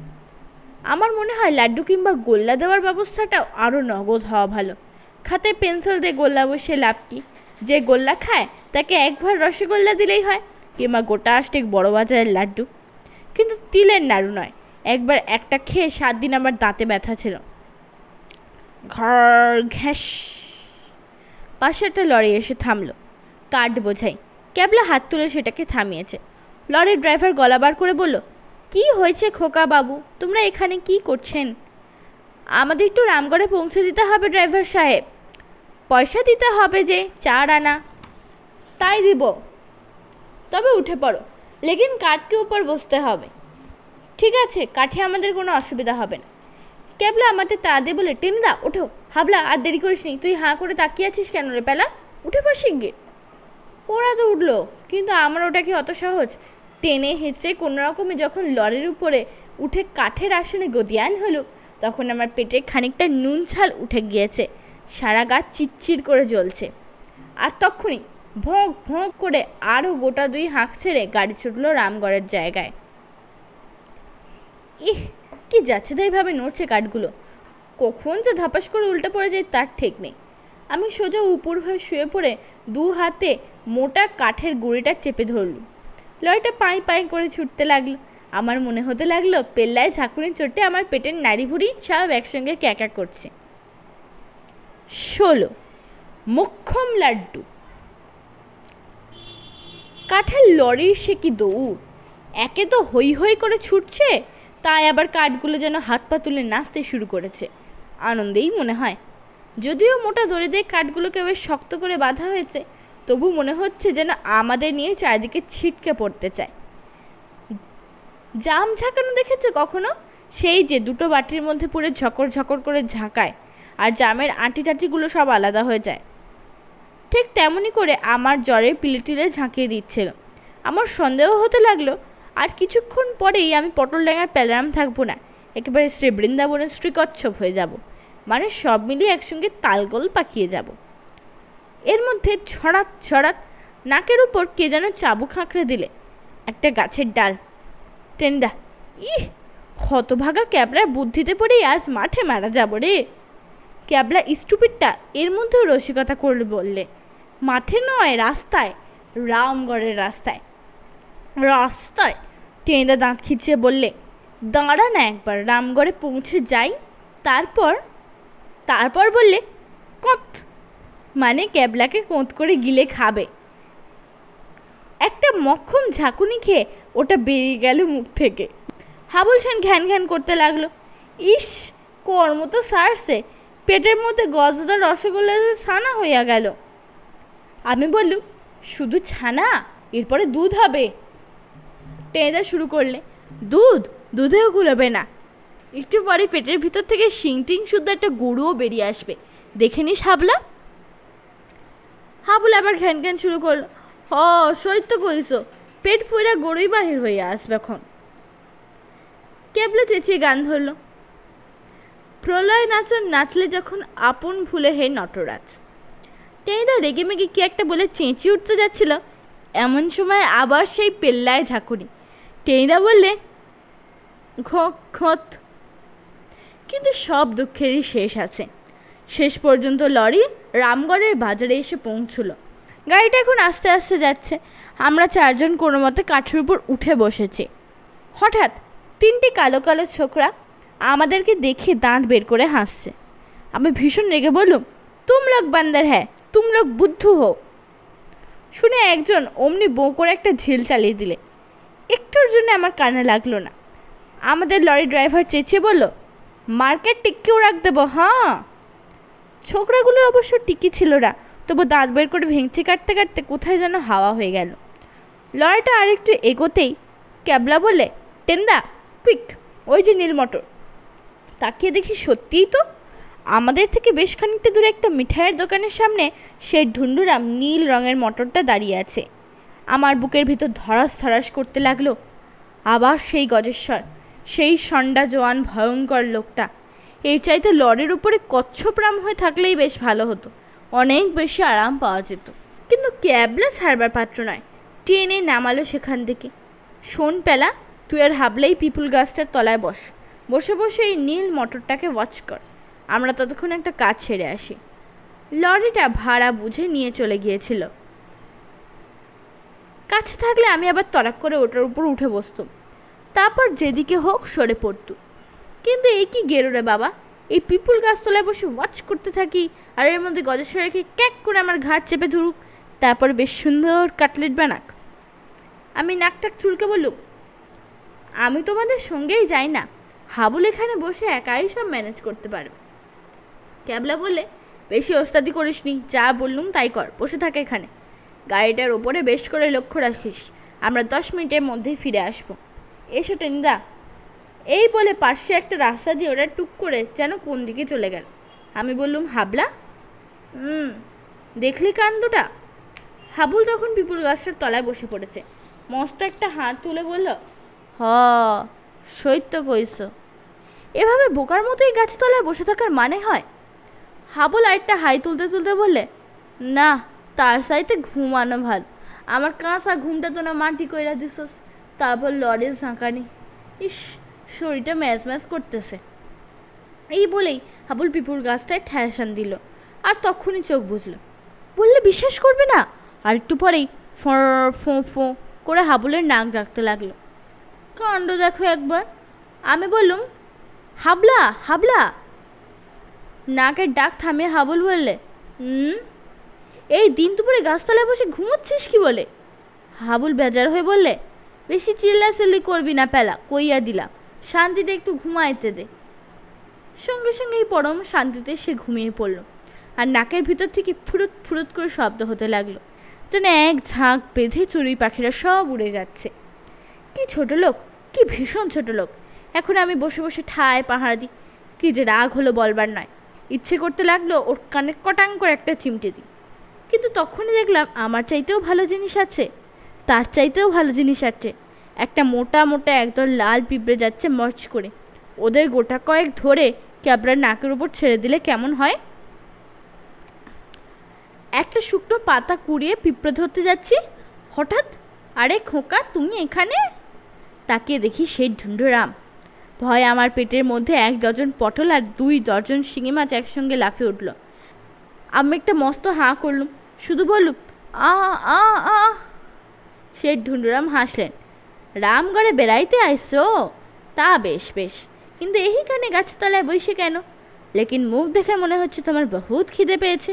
আমার মনে হয় লাড্ডু কিংবা গোল্লা দেওয়ার ব্যবস্থাটা আরও নগদ হওয়া ভালো। খাতায় পেন্সিল দিয়ে গোল্লা বসে লাভ কি? যে গোল্লা খায় তাকে একবার রসগোল্লা দিলেই হয়, কিংবা গোটা আষ্টেক বড় বাজারের লাড্ডু। কিন্তু তিলের নাড়ু নয়, একবার একটা খেয়ে 7 দিন আমার দাঁতে ব্যথা ছিল। ঘর ঘ্যাস। পাশে একটা লরি এসে থামলো, কাঠ বোঝাই। ক্যাবলা হাত তুলে সেটাকে থামিয়েছে। লরির ড্রাইভার গলা বার করে বলল, কি হয়েছে খোকা বাবু, তোমরা এখানে কি করছেন? আমাদের একটু রামগড়ে পৌঁছে দিতে হবে ড্রাইভার সাহেব। পয়সা দিতে হবে যে 4 আনা। তাই দিব, তবে উঠে পড়ো, লেকিন কাঠকে উপর বসতে হবে। ঠিক আছে, কাঠে আমাদের কোনো অসুবিধা হবে না। ক্যাবলা আমাদের তা দিয়ে বলে, টেনিদা ওঠো, হাবলা আর দেরি করিস নি, তুই হাঁ করে তাকিয়ে আছিস কেন রে পেলা, উঠে পড় শিগগির। ওরা তো উঠলো, কিন্তু আমার ওটা কি অত সহজ? টেনে হেঁচড়ে কোনো রকমে যখন লরির উপরে উঠে কাঠের আসনে গদিয়ান হলো, তখন আমার পেটে খানিকটা নুন ছাল উঠে গিয়েছে, সারা গা চিটচিট করে জ্বলছে। আর তখনই ভোঁক ভোঁক করে আরও গোটা 2 হাঁক ছেড়ে গাড়ি ছুটলো রামগড়ের জায়গায়। ইহ, কি যাচ্ছে তাই ভাবে নড়ছে কাঠগুলো, কখন যে ধাপাস করে উল্টে পড়ে যায় তার ঠিক নেই। আমি সোজা উপর হয়ে শুয়ে পড়ে 2 হাতে মোটা কাঠের গুঁড়িটা চেপে ধরলুম। লরিটা পাই পাই করে ছুটতে লাগলো। আমার মনে হতে লাগলো পেল্লায় ঝাঁকুনি চড়তে আমার পেটের নাড়ি ভুড়ি সব একসঙ্গে ক্যাকা করছে। 16 মোক্ষম লাড্ডু। কাঠের লরির সে কি দৌড়! একে তো হই হই করে ছুটছে, তাই আবার কাঠগুলো যেন হাত পা তুলে নাচতে শুরু করেছে। আনন্দেই মনে হয়। যদিও মোটা দড়ি দিয়ে কাঠগুলোকে বেশ শক্ত করে বাঁধা হয়েছে, তবু মনে হচ্ছে যেন আমাদের নিয়ে চারিদিকে ছিটকে পড়তে চায়। জাম ঝাঁকানো দেখেছে কখনো? সেই যে দুটো বাটির মধ্যে পুরো ঝকর ঝকর করে ঝাঁকায়, আর জামের আঁটি টাটিগুলো সব আলাদা হয়ে যায়। ঠিক তেমনই করে আমার জ্বরের পিলেটিলে ঝাঁকিয়ে দিচ্ছিল। আমার সন্দেহ হতে লাগলো আর কিছুক্ষণ পরেই আমি পটলডাঙ্গার প্যালারাম থাকবো না, একেবারে শ্রী বৃন্দাবনের শ্রীকচ্ছপ হয়ে যাব, মানে সব মিলিয়ে একসঙ্গে তালগোল পাকিয়ে যাব। এর মধ্যে ছড়াত ছড়াত নাকের উপর কে যেন চাবুক আঁকড়ে দিলে, একটা গাছের ডাল। টেন্দা, ইহ, হতভাগা ক্যাবলার বুদ্ধিতে পড়েই আজ মাঠে মারা যাব রে। ক্যাবলা স্টুপিডটা এর মধ্যেও রসিকতা করলে বললে, মাঠে নয়, রাস্তায়, রামগড়ের রাস্তায়। রাস্তায়? টেন্দা দাঁত খিচিয়ে বললে, দাঁড়া না একবার, রামগড়ে পৌঁছে যাই, তারপর বললে, কত, মানে ক্যাবলাকে কোঁত করে গিলে খাবে। একটা মক্ষম ঝাঁকুনি খেয়ে ওটা বেরিয়ে গেল মুখ থেকে। হাবুল সেন ঘ্যান ঘ্যান করতে লাগলো, ইস, কর্ম তো সারছে, পেটের মধ্যে গজদার রসগোল্লা ছানা হইয়া গেল। আমি বললুম, শুধু ছানা, এরপরে দুধ হবে। টেঁদা শুরু করলে, দুধেও গুলোবে না, একটু পরে পেটের ভিতর থেকে শিংটিং শুদ্ধ একটা গরুও বেরিয়ে আসবে, দেখে নিস হাবলা। হাবুল আবার ঘ্যান ঘ্যান শুরু করলো, সৈত্য কইস, পেট ফুইরা গরুই বাহির হইয়া আসবে এখন। ক্যাবলা চেঁচিয়ে গান ধরল, প্রলয় নাচন নাচলে যখন আপন ভুলে হে নটরাজ। টেঁদা রেগে মেগে কি একটা বলে চেঁচিয়ে উঠতে যাচ্ছিল, এমন সময় আবার সেই পেল্লায় ঝাঁকুনি। টেঁদা বললে, ঘত। কিন্তু সব দুঃখেরই শেষ আছে। শেষ পর্যন্ত লরি রামগড়ের বাজারে এসে পৌঁছলো। গাড়িটা এখন আস্তে আস্তে যাচ্ছে। আমরা 4 জন কোনো মতে কাঠের উপর উঠে বসেছি। হঠাৎ 3টে কালো কালো ছোকরা আমাদেরকে দেখে দাঁত বের করে হাসছে। আমি ভীষণ রেগে বললুম, তুম লোক বান্দর হ্যাঁ, তুম লোক বুদ্ধু হো। শুনে একজন অমনি বো করে একটা ঝিল চালিয়ে দিলে, একটুর জন্য আমার কানে লাগলো না। আমাদের লরি ড্রাইভার চেঁচিয়ে বলল, মার্কেট টিক্কিও রাখ দেবো। হ্যাঁ, ছোকরাগুলোর অবশ্য টিকি ছিল না, তবু দাঁত বের করে ভেঙচি কাটতে কাটতে কোথায় যেন হাওয়া হয়ে গেল। লরিটা আরেকটু এগোতেই ক্যাবলা বলে, টেন্দা কুইক, ওই যে নীল মটর। তাকিয়ে দেখি সত্যিই তো, আমাদের থেকে বেশ খানিকটা দূরে একটা মিঠাইয়ের দোকানের সামনে শেঠ ঢুন্ডুরাম নীল রঙের মটরটা দাঁড়িয়ে আছে। আমার বুকের ভিতর ধরাস ধরাস করতে লাগলো। আবার সেই গজেশ্বর, সেই সন্ডা জোয়ান ভয়ঙ্কর লোকটা। এর চাইতে লরির উপরে কচ্ছপরাম হয়ে থাকলেই বেশ ভালো হতো, অনেক বেশি আরাম পাওয়া যেত। কিন্তু ক্যাবলা ছাড়বার পাত্র নয়, টেনে নামালো সেখান থেকে। শোন পেলা, তুই আর হাবলেই পিপুল গাছটার তলায় বসে বসে এই নীল মটরটাকে ওয়াচ কর, আমরা ততক্ষণ একটা কাজ ছেড়ে আসি। লরিটা ভাড়া বুঝে নিয়ে চলে গিয়েছিল। কাছে থাকলে আমি আবার তরাক করে ওটার উপর উঠে বসতুম, তারপর যেদিকে হোক সরে পড়তুম। কিন্তু এই কি গেরো রে বাবা, এই পিপুল গাছতলায় বসে ওয়াচ করতে থাকি, আর এর মধ্যে গজেশ্বরকে ক্যাক করে আমার ঘাট চেপে ধরুক, তারপর বেশ সুন্দর কাটলেট বানাক। আমি নাকটাক চুলকে বললুম, আমি তোমাদের সঙ্গেই যাই না, হাবুল এখানে বসে একাই সব ম্যানেজ করতে পারবে। ক্যাবলা বললে, বেশি ওস্তাদি করিস নি, যা বললুম তাই কর, বসে থাকে এখানে। গাড়িটার ওপরে বেশ করে লক্ষ্য রাখিস, আমরা 10 মিনিটের মধ্যেই ফিরে আসবো। এসো টেন্দা। এই বলে পাশে একটা রাস্তা দিয়ে ওরা টুক করে যেন কোন দিকে চলে গেল। আমি বললুম, হাবলা, দেখলি কাণ্ডটা? হাবুল তখন পিপুল গাছটার তলায় বসে পড়েছে, মস্ত একটা হাত তুলে বলল, হ সৈত্য কইস। এভাবে বোকার মতোই গাছতলায় বসে থাকার মানে হয়? হাবুল আরেকটা হাই তুলতে তুলতে বললে, না, তার সাইতে ঘুমানো ভালো, আমার কাঁচা ঘুমটা তো না মাটি কইরা দিছস, তারপর লরির ঝাঁকানি, ইস শরীরটা ম্যাজ ম্যাজ করতেছে। এই বলেই হাবুল পিপুল গাছটায় ঠ্যাসান দিল, আর তখনই চোখ বুঝলো। বললে বিশ্বাস করবে না, আর একটু পরেই ফোঁ ফোঁ ফোঁ করে হাবুলের নাক ডাকতে লাগলো। কাণ্ড দেখো একবার। আমি বললুম, হাবলা হাবলা। নাকের ডাক থামিয়ে হাবুল বললে, এই দিন দুপুরে গাছতলায় বসে ঘুমোচ্ছিস কি বলে? হাবুল বেজার হয়ে বললে, বেশি চিল্লাচিল্লি করবি না পেলা, কইয়া দিলাম, শান্তিতে একটু ঘুমাইতে দে। সঙ্গে সঙ্গে এই পরম শান্তিতে সে ঘুমিয়ে পড়ল, আর নাকের ভিতর থেকে ফুরুত ফুরুত করে শব্দ হতে লাগলো, যেন এক ঝাঁক বেঁধে চড়ুই পাখিরা সব উড়ে যাচ্ছে। কি ছোট লোক, কি ভীষণ ছোট লোক। এখন আমি বসে বসে ঠায় পাহারা দিই, কি যে রাগ হলো বলবার নয়। ইচ্ছে করতে লাগলো ওর কানে কটাং করে একটা চিমটে দিই, কিন্তু তখনই দেখলাম আমার চাইতেও ভালো জিনিস আছে, তার চাইতেও ভালো জিনিস আছে। একটা মোটা মোটা একদল লাল পিঁপড়ে যাচ্ছে মর্চ করে, ওদের গোটা কয়েক ধরে ক্যাবলার নাকের উপর ছেড়ে দিলে কেমন হয়? একটা শুকনো পাতা কুড়িয়ে পিঁপড়ে ধরতে যাচ্ছি, হঠাৎ, আরে খোকা তুমি এখানে! তাকিয়ে দেখি সেই ঢুন্ডুরাম। ভয় আমার পেটের মধ্যে 1 ডজন পটল আর 2 ডজন শিঙি মাছ একসঙ্গে লাফিয়ে উঠল। আমি একটা মস্ত হাঁ করলুম, শুধু বললুম, আ আ আ। সেই ঢুন্ডুরাম হাসলেন, রামগড়ে বেড়াইতে আইসো? তা বেশ বেশ, কিন্তু এইখানে গাছের তলায় বসে কেন? লেকিন মুখ দেখে মনে হচ্ছে তোমার বহুত খিদে পেয়েছে।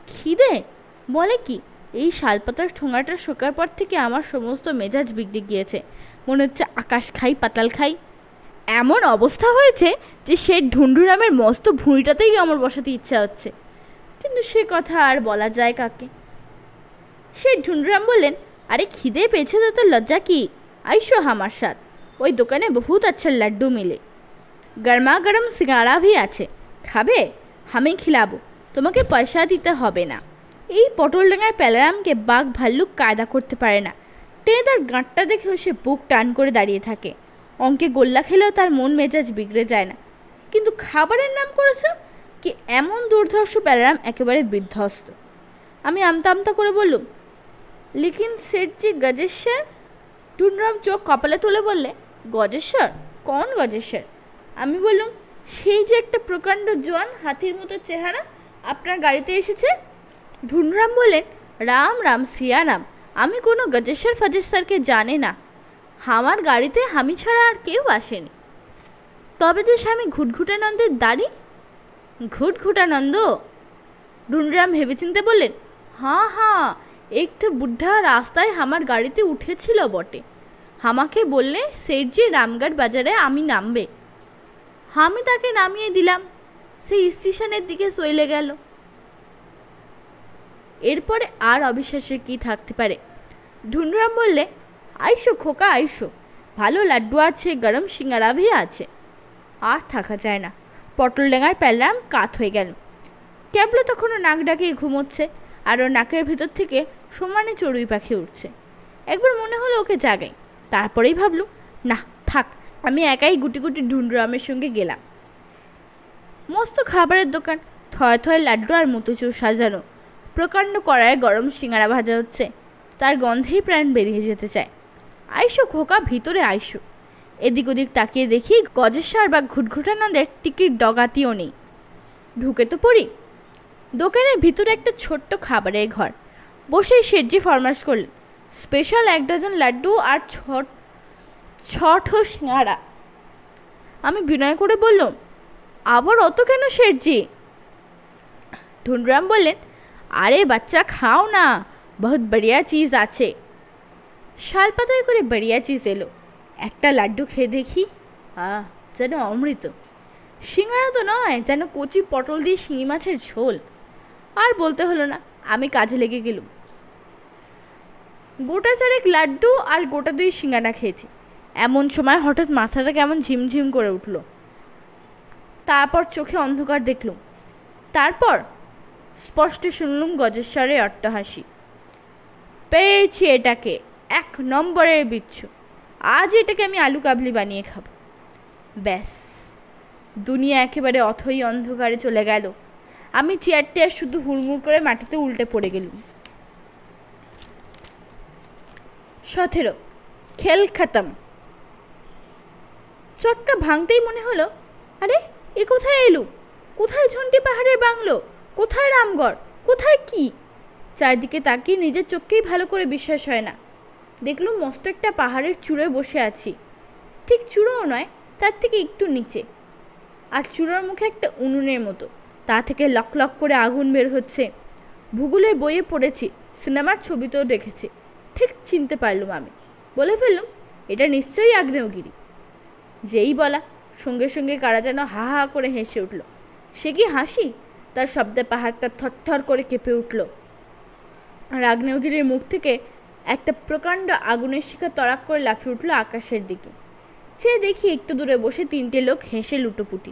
খিদে বলে কি? এই শালপাতার ঠোঙাটা শোকার পর থেকে আমার সমস্ত মেজাজ বিগড়ে গিয়েছে, মনে হচ্ছে আকাশ খাই পাতাল খাই। এমন অবস্থা হয়েছে যে সে ঢুন্ডুরামের মস্ত ভুঁড়িটাতেই আমার বসাতে ইচ্ছা হচ্ছে, কিন্তু সে কথা আর বলা যায় কাকে? সে ঢুন্ডুরাম বললেন, আরে খিদে পেয়েছে তো তোর লজ্জা কি? আইসো আমার সাথ, ওই দোকানে বহুত আচ্ছা লাড্ডু মিলে, গরমা গরম সিঙ্গাড়া ভি আছে, খাবে? আমি খিলাবো, তোমাকে পয়সা দিতে হবে না। এই পটলডাঙ্গার প্যালারামকে বাঘ ভাল্লুক কায়দা করতে পারে না। টেনে গাঁটটা দেখেও সে বুক টান করে দাঁড়িয়ে থাকে। অঙ্কে গোল্লা খেলেও তার মন মেজাজ বিগড়ে যায় না, কিন্তু খাবারের নাম করেছে কি এমন দুর্ধর্ষ প্যালারাম একেবারে বিধ্বস্ত। আমি আমতা আমতা করে বললুম, লেকিন সেটজি গজেশ্বর। ঢুন্ডুরাম চোখ কপালে তুলে বললে, গজেশ্বর? কোন গজেশ্বর? আমি বললুম, সেই যে একটা প্রকাণ্ড জোয়ান হাতির মতো চেহারা আপনার গাড়িতে এসেছে। ঢুন্ডুরাম বললেন, রাম রাম সিয়া রাম, আমি কোনো গজেশ্বর ফজেশ্বরকে জানি না, আমার গাড়িতে আমি ছাড়া আর কেউ আসেনি। তবে যে স্বামী ঘুটঘুটানন্দের দাড়ি। ঘুটঘুটানন্দ? ঢুন্ডুরাম ভেবেচিন্তে বললেন, হ্যাঁ হ্যাঁ, একটু বুদ্ধা রাস্তায় আমার গাড়িতে উঠেছিল বটে, আমাকে বললে সেটজি রামগড় বাজারে আমি নামবে। আমি তাকে নামিয়ে দিলাম, সেই স্টেশনের দিকে চলে গেল। এরপরে আর অবিশ্বাসের কি থাকতে পারে। ঢুন্ডুরাম বললে, আইসো খোকা আইসো, ভালো লাড্ডু আছে, গরম সিঙ্গারা ভি আছে। আর থাকা যায় না, পটল ডেঙার প্যালাম কাত হয়ে গেল। ক্যাবলা তখনও নাক ডাকিয়ে ঘুমোচ্ছে, আর ওর নাকের ভেতর থেকে সমানে চড়ুই পাখি উঠছে। একবার মনে হলো ওকে জাগাই, তারপরেই ভাবলুম না থাক, আমি একাই গুটি গুটি ঢুন্ডুরামের সঙ্গে গেলাম। মস্ত খাবারের দোকান, থয়ে থয়ে লাড্ডু আর মুতুচুর সাজানো, প্রকাণ্ড কড়াইয়ে গরম সিঙ্গারা ভাজা হচ্ছে, তার গন্ধেই প্রাণ বেরিয়ে যেতে চায়। আইসো খোকা, ভিতরে আইসো। এদিক ওদিক তাকিয়ে দেখি গজেশ্বর বা ঘুটঘুটানন্দের টিকিট ডগাতিও নেই। ঢুকে তো পড়ি। দোকানের ভিতরে একটা ছোট্ট খাবারের ঘর। বসেই শেঠজি ফরমাশ করলেন, স্পেশাল 1 ডজন লাড্ডু আর ছট সিঙ্গারা। আমি বিনয় করে বললাম, আবার অত কেন শেঠজি? ঢুন্ডুরাম বললেন, আরে বাচ্চা খাও না, বহুত বড়িয়া চিজ আছে। শালপাতায় করে বড়িয়া চিজ এলো। একটা লাড্ডু খেয়ে দেখি, যেন অমৃত। সিঙ্গারা তো নয়, যেন কচি পটল দিয়ে শিঙি মাছের ঝোল। আর বলতে হলো না, আমি কাজে লেগে গেলুম। গোটা 4 লাড্ডু আর গোটা 2 সিঙ্গারা খেয়েছি। এমন সময় হঠাৎ মাথাটা কেমন ঝিমঝিম করে উঠল। তারপর চোখে অন্ধকার দেখলুম। তারপর স্পষ্ট শুনলুম গজেশ্বরের অট্টহাসি, পেয়েছি এটাকে, 1 নম্বরের বিচ্ছু। আজ এটাকে আমি আলু কাবলি বানিয়ে খাবো। ব্যাস, দুনিয়া একেবারে অথই অন্ধকারে চলে গেল। আমি চেয়ারটি আর শুধু হুড়মুড় করে মাটিতে উল্টে পড়ে গেলুম। 17 খেল খতম। চটটা ভাঙতেই মনে হলো, আরে এ কোথায় এলু? কোথায় ঝন্টি পাহাড়ের বাংলো? কোথায় রামগড়? কোথায় কি? চারদিকে তাকিয়ে নিজের চোখকেই ভালো করে বিশ্বাস হয় না। দেখলুম মস্ত একটা পাহাড়ের চূড়োয় বসে আছি। ঠিক চূড়োও নয়, তার থেকে একটু নিচে। আর চূড়োর মুখে একটা উনুনের মতো, তা থেকে লক লক করে আগুন বের হচ্ছে। ভূগোলের বইয়ে পড়েছি, সিনেমার ছবিতেও দেখেছি। ঠিক চিনতে পারলুম আমি। বলে ফেললুম, এটা নিশ্চয়ই আগ্নেয়গিরি। যেই বলা, সঙ্গে সঙ্গে কারা যেন হা হা করে হেসে উঠল। সে কি হাসি! তার শব্দে পাহাড়টা থরথর করে কেঁপে উঠল। আর আগ্নেয়গিরির মুখ থেকে একটা প্রকাণ্ড আগুনের শিখা তড়াক করে লাফিয়ে উঠল আকাশের দিকে। চেয়ে দেখি একটু দূরে বসে 3টে লোক হেসে লুটোপুটি।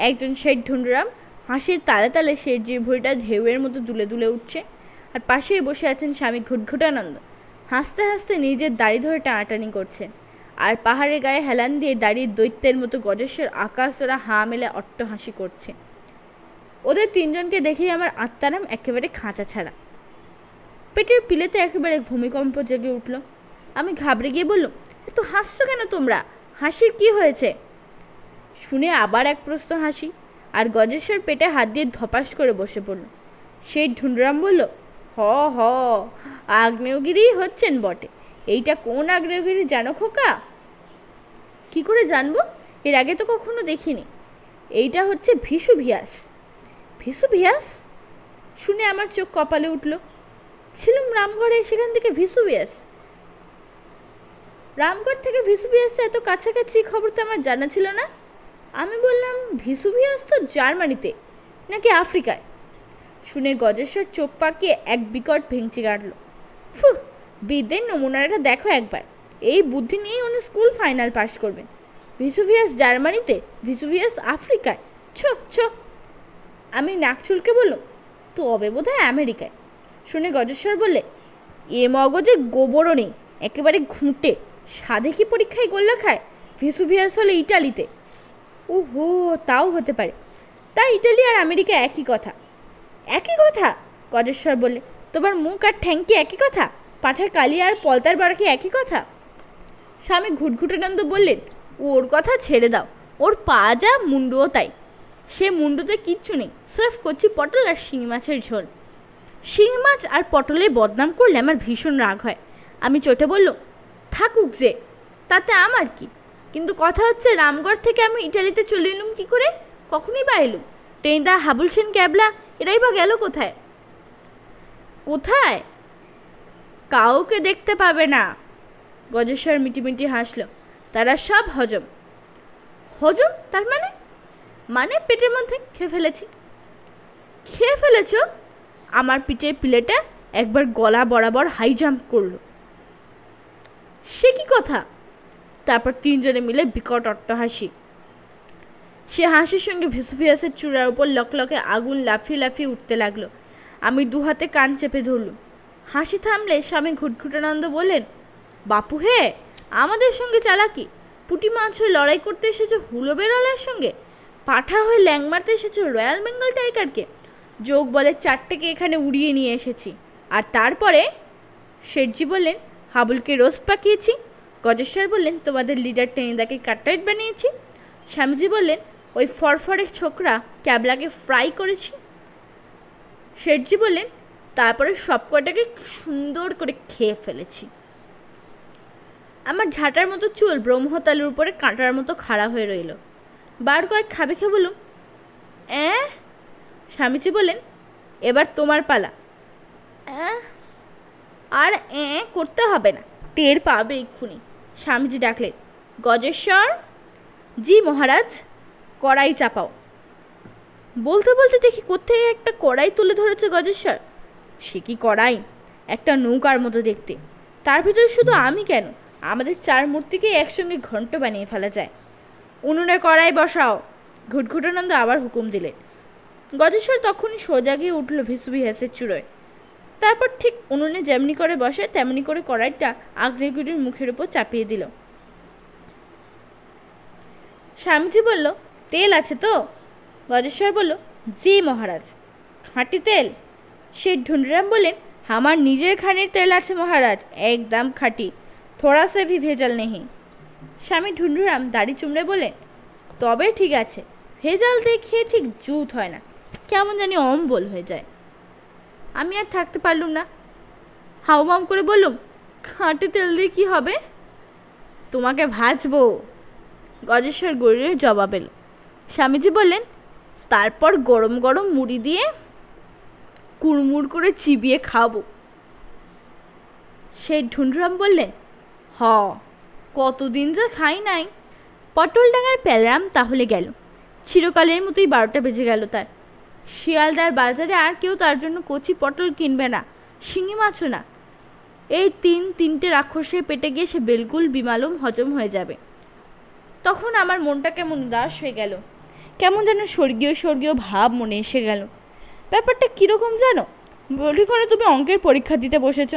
একজন শেঠ ঢুন্ডুরাম, হাসির তালে তালে শেঠজির ভুঁড়িটা ঢেউয়ের মতো দুলে দুলে উঠছে। আর পাশেই বসে আছেন স্বামী ঘুটঘুটানন্দ, হাসতে হাসতে নিজের দাড়ি ধরে টানাটানি করছেন। আর পাহাড়ের গায়ে হেলান দিয়ে দাড়ির দৈত্যের মতো গজেশ্বর আকাশ ধরা হাঁ মেলে অট্টহাসি করছে। ওদের 3জনকে দেখেই আমার আত্মারাম একেবারে খাঁচা ছাড়া। পেটের পিলেতে একেবারে ভূমিকম্প জেগে উঠল। আমি ঘাবড়ে গিয়ে বললাম, এত হাসছো কেন তোমরা? হাসির কি হয়েছে? শুনে আবার এক প্রস্ত হাসি। আর গজেশ্বর পেটে হাত দিয়ে ধপাস করে বসে পড়ল। সেই ঢুন্ডুরাম বলল, হ আগ্নেয়গিরি হচ্ছেন বটে। এইটা কোন আগ্নেয়গিরি জানো খোকা? কি করে জানবো? এর আগে তো কখনো দেখিনি। এইটা হচ্ছে ভিসুভিয়াস। ভিসুভিয়াস শুনে আমার চোখ কপালে উঠল। ছিলুম রামগড়ে, সেখান থেকে ভিসুভিয়াস? রামগড় থেকে ভিসুভিয়াস এত কাছাকাছি খবর তো আমার জানা ছিল না। আমি বললাম, ভিসুভিয়াস তো জার্মানিতে, নাকি আফ্রিকায়? শুনে গজেশ্বর চোখ পাকিয়ে এক বিকট ভেঙচি কাটল। ফুহ, বিদ্যের নমুনাটা দেখো একবার। এই বুদ্ধি নিয়েই উনি স্কুল ফাইনাল পাস করবেন। ভিসুভিয়াস জার্মানিতে, ভিসুভিয়াস আফ্রিকায়, ছো। আমি নাক চুলকে বললাম, তবে বোধহয় আমেরিকায়। শুনে গজেশ্বর বললে, এ মগজে গোবরও নেই, একেবারে ঘুঁটে। সাধে কি পরীক্ষায় গোল্লা খায়? ভিসুভিয়াস হলে ইটালিতে। ওহো, তাও হতে পারে। তাই ইটালি আর আমেরিকা একই কথা। একই কথা? গজেশ্বর বললে, তোমার মুখ আর ঠ্যাংকি একই কথা? পাঠার কালি আর পলতার বাড়া কি একই কথা? স্বামী ঘুটঘুটানন্দ বললেন, ওর কথা ছেড়ে দাও। ওর পা যা, মুন্ডুও তাই। সে মুন্ডুতে কিচ্ছু নেই, স্রেফ কচি পটল আর শিঙি মাছের ঝোল। শিঙি মাছ আর পটলের বদনাম করলে আমার ভীষণ রাগ হয়। আমি চটে বললাম, থাকুক যে, তাতে আমার কি? কিন্তু কথা হচ্ছে, রামগড় থেকে আমি ইটালিতে চলে এলুম কী করে? কখনই বা এলুম? টেনিদা, হাবুল সেন, ক্যাবলা এরাই বা গেল কোথায়? কোথায়? কাউকে দেখতে পাবে না। গজেশ্বর মিটিমিটি হাসল। তারা সব হজম। হজম তার মানে? মানে পেটের মধ্যে খেয়ে ফেলেছি। খেয়ে ফেলেছ? আমার পিঠের প্লেটে একবার গলা বরাবর হাই জাম্প করল। সে কি কথা? তারপর তিনজনে মিলে বিকট অট্টহাসি। সে হাসির সঙ্গে ভেসুভিয়াসের চূড়ার উপর লকলকে আগুন লাফিয়ে লাফিয়ে উঠতে লাগলো। আমি দুহাতে কান চেপে ধরলুম। হাসি থামলে স্বামী ঘুটঘুটানন্দ বললেন, বাপু হে, আমাদের সঙ্গে চালাকি। পুঁটি মাছ হয়ে লড়াই করতে এসেছো হুলো বেড়ালের সঙ্গে, পাঠা হয়ে ল্যাং মারতে এসেছো রয়্যাল বেঙ্গল টাইগারকে, যোগ বলে 4টেকে এখানে উড়িয়ে নিয়ে এসেছি। আর তারপরে শেঠজি বললেন, হাবুলকে রোস্ট পাকিয়েছি। গজেশ্বর বললেন, তোমাদের লিডার টেনিদাকে কাটলেট বানিয়েছি। স্বামীজি বললেন, ওই ফরফরে ছোকরা ক্যাবলাকে ফ্রাই করেছি। শেঠজি বললেন, তারপরে সব কটাকে সুন্দর করে খেয়ে ফেলেছি। আমার ঝাঁটার মতো চুল ব্রহ্মতালুর উপরে কাঁটার মতো খাড়া হয়ে রইল। বার কয়েক খাবে খেয়ে বলুম, স্বামীজি বললেন, এবার তোমার পালা। আর করতে হবে না, টের পাবে এক্ষুনি। স্বামীজি ডাকলেন, গজেশ্বর। জি মহারাজ। কড়াই চাপাও। বলতে বলতে দেখি কোত্থেকে একটা কড়াই তুলে ধরেছে গজেশ্বর। সে কি কড়াই! একটা নৌকার মতো দেখতে। তার ভিতরে শুধু আমি কেন, আমাদের 4 মূর্তিকে একসঙ্গে ঘন্ট বানিয়ে ফেলা যায়। উনুনে কড়াই বসাও। ঘুটঘুটানন্দ আবার হুকুম দিলেন। গজেশ্বর তখনই সোজা গিয়ে উঠল ভেসুভিয়াসের চূড়োয়। তারপর ঠিক উনুনে যেমনি করে বসে তেমনি করে কড়াইটা আগ্নেয়গিরির মুখের উপর চাপিয়ে দিল। স্বামীজি বলল, তেল আছে তো? গজেশ্বর বলল, জি মহারাজ। খাঁটি তেল? শেঠ ঢুন্ডুরাম বললেন, আমার নিজের খানির তেল আছে মহারাজ, একদম খাঁটি, থোড়া সে ভি ভেজাল নেই। স্বামী ঢুন্ডুরাম দাড়ি চুমড়ে বললেন, তবে ঠিক আছে, ভেজাল দিয়ে খেয়ে ঠিক জুত হয় না, কেমন জানি অম্বল হয়ে যায়। আমি আর থাকতে পারলুম না, হাউমাউ করে বললুম, খাঁটি তেল দিয়ে কী হবে? তোমাকে ভাজবো। গজেশ্বর গড়িয়ে জবাব এলো। স্বামীজি বললেন, তারপর গরম গরম মুড়ি দিয়ে কুড়মুড় করে চিবিয়ে খাবো। সে ঢুন্ডুরাম বললেন, কতদিন যে খাই নাই। পটলডাঙ্গার প্যালাম তাহলে গেল। চিরকালের মতোই 12টা বেজে গেল তার। শিয়ালদার বাজারে আর কেউ তার জন্য কচি পটল কিনবে না, শিঙি মাছও না। এই 3টে রাক্ষসের পেটে গিয়ে সে বিলকুল বিমালুম হজম হয়ে যাবে। তখন আমার মনটা কেমন উদাস হয়ে গেল, কেমন যেন স্বর্গীয় স্বর্গীয় ভাব মনে এসে গেল। ব্যাপারটা কীরকম জানো? বলিক্ষণে তুমি অঙ্কের পরীক্ষা দিতে বসেছ,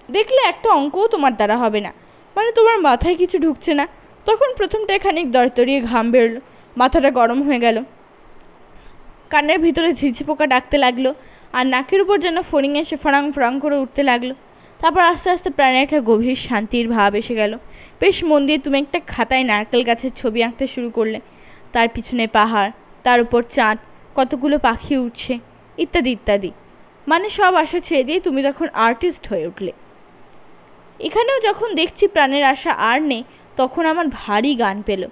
দেখলে একটা অঙ্কও তোমার দ্বারা হবে না, মানে তোমার মাথায় কিছু ঢুকছে না। তখন প্রথমটায় খানিক দরদরিয়ে ঘাম বেরোলো, মাথাটা গরম হয়ে গেল, কানের ভিতরে ঝিঝি পোকা ডাকতে লাগলো, আর নাকের উপর যেন ফড়িং এসে ফড়াং ফড়াং করে উঠতে লাগলো। তারপর আস্তে আস্তে প্রাণে একটা গভীর শান্তির ভাব এসে গেল। বেশ মন দিয়ে তুমি একটা খাতায় নারকেল গাছের ছবি আঁকতে শুরু করলে, তার পিছনে পাহাড়, তার উপর চাঁদ, কতগুলো পাখি উঠছে, ইত্যাদি ইত্যাদি। মানে সব আশা ছেড়ে দিয়ে তুমি তখন আর্টিস্ট হয়ে উঠলে। এখানেও যখন দেখছি প্রাণের আশা আর নেই, তখন আমার ভারী গান পেল।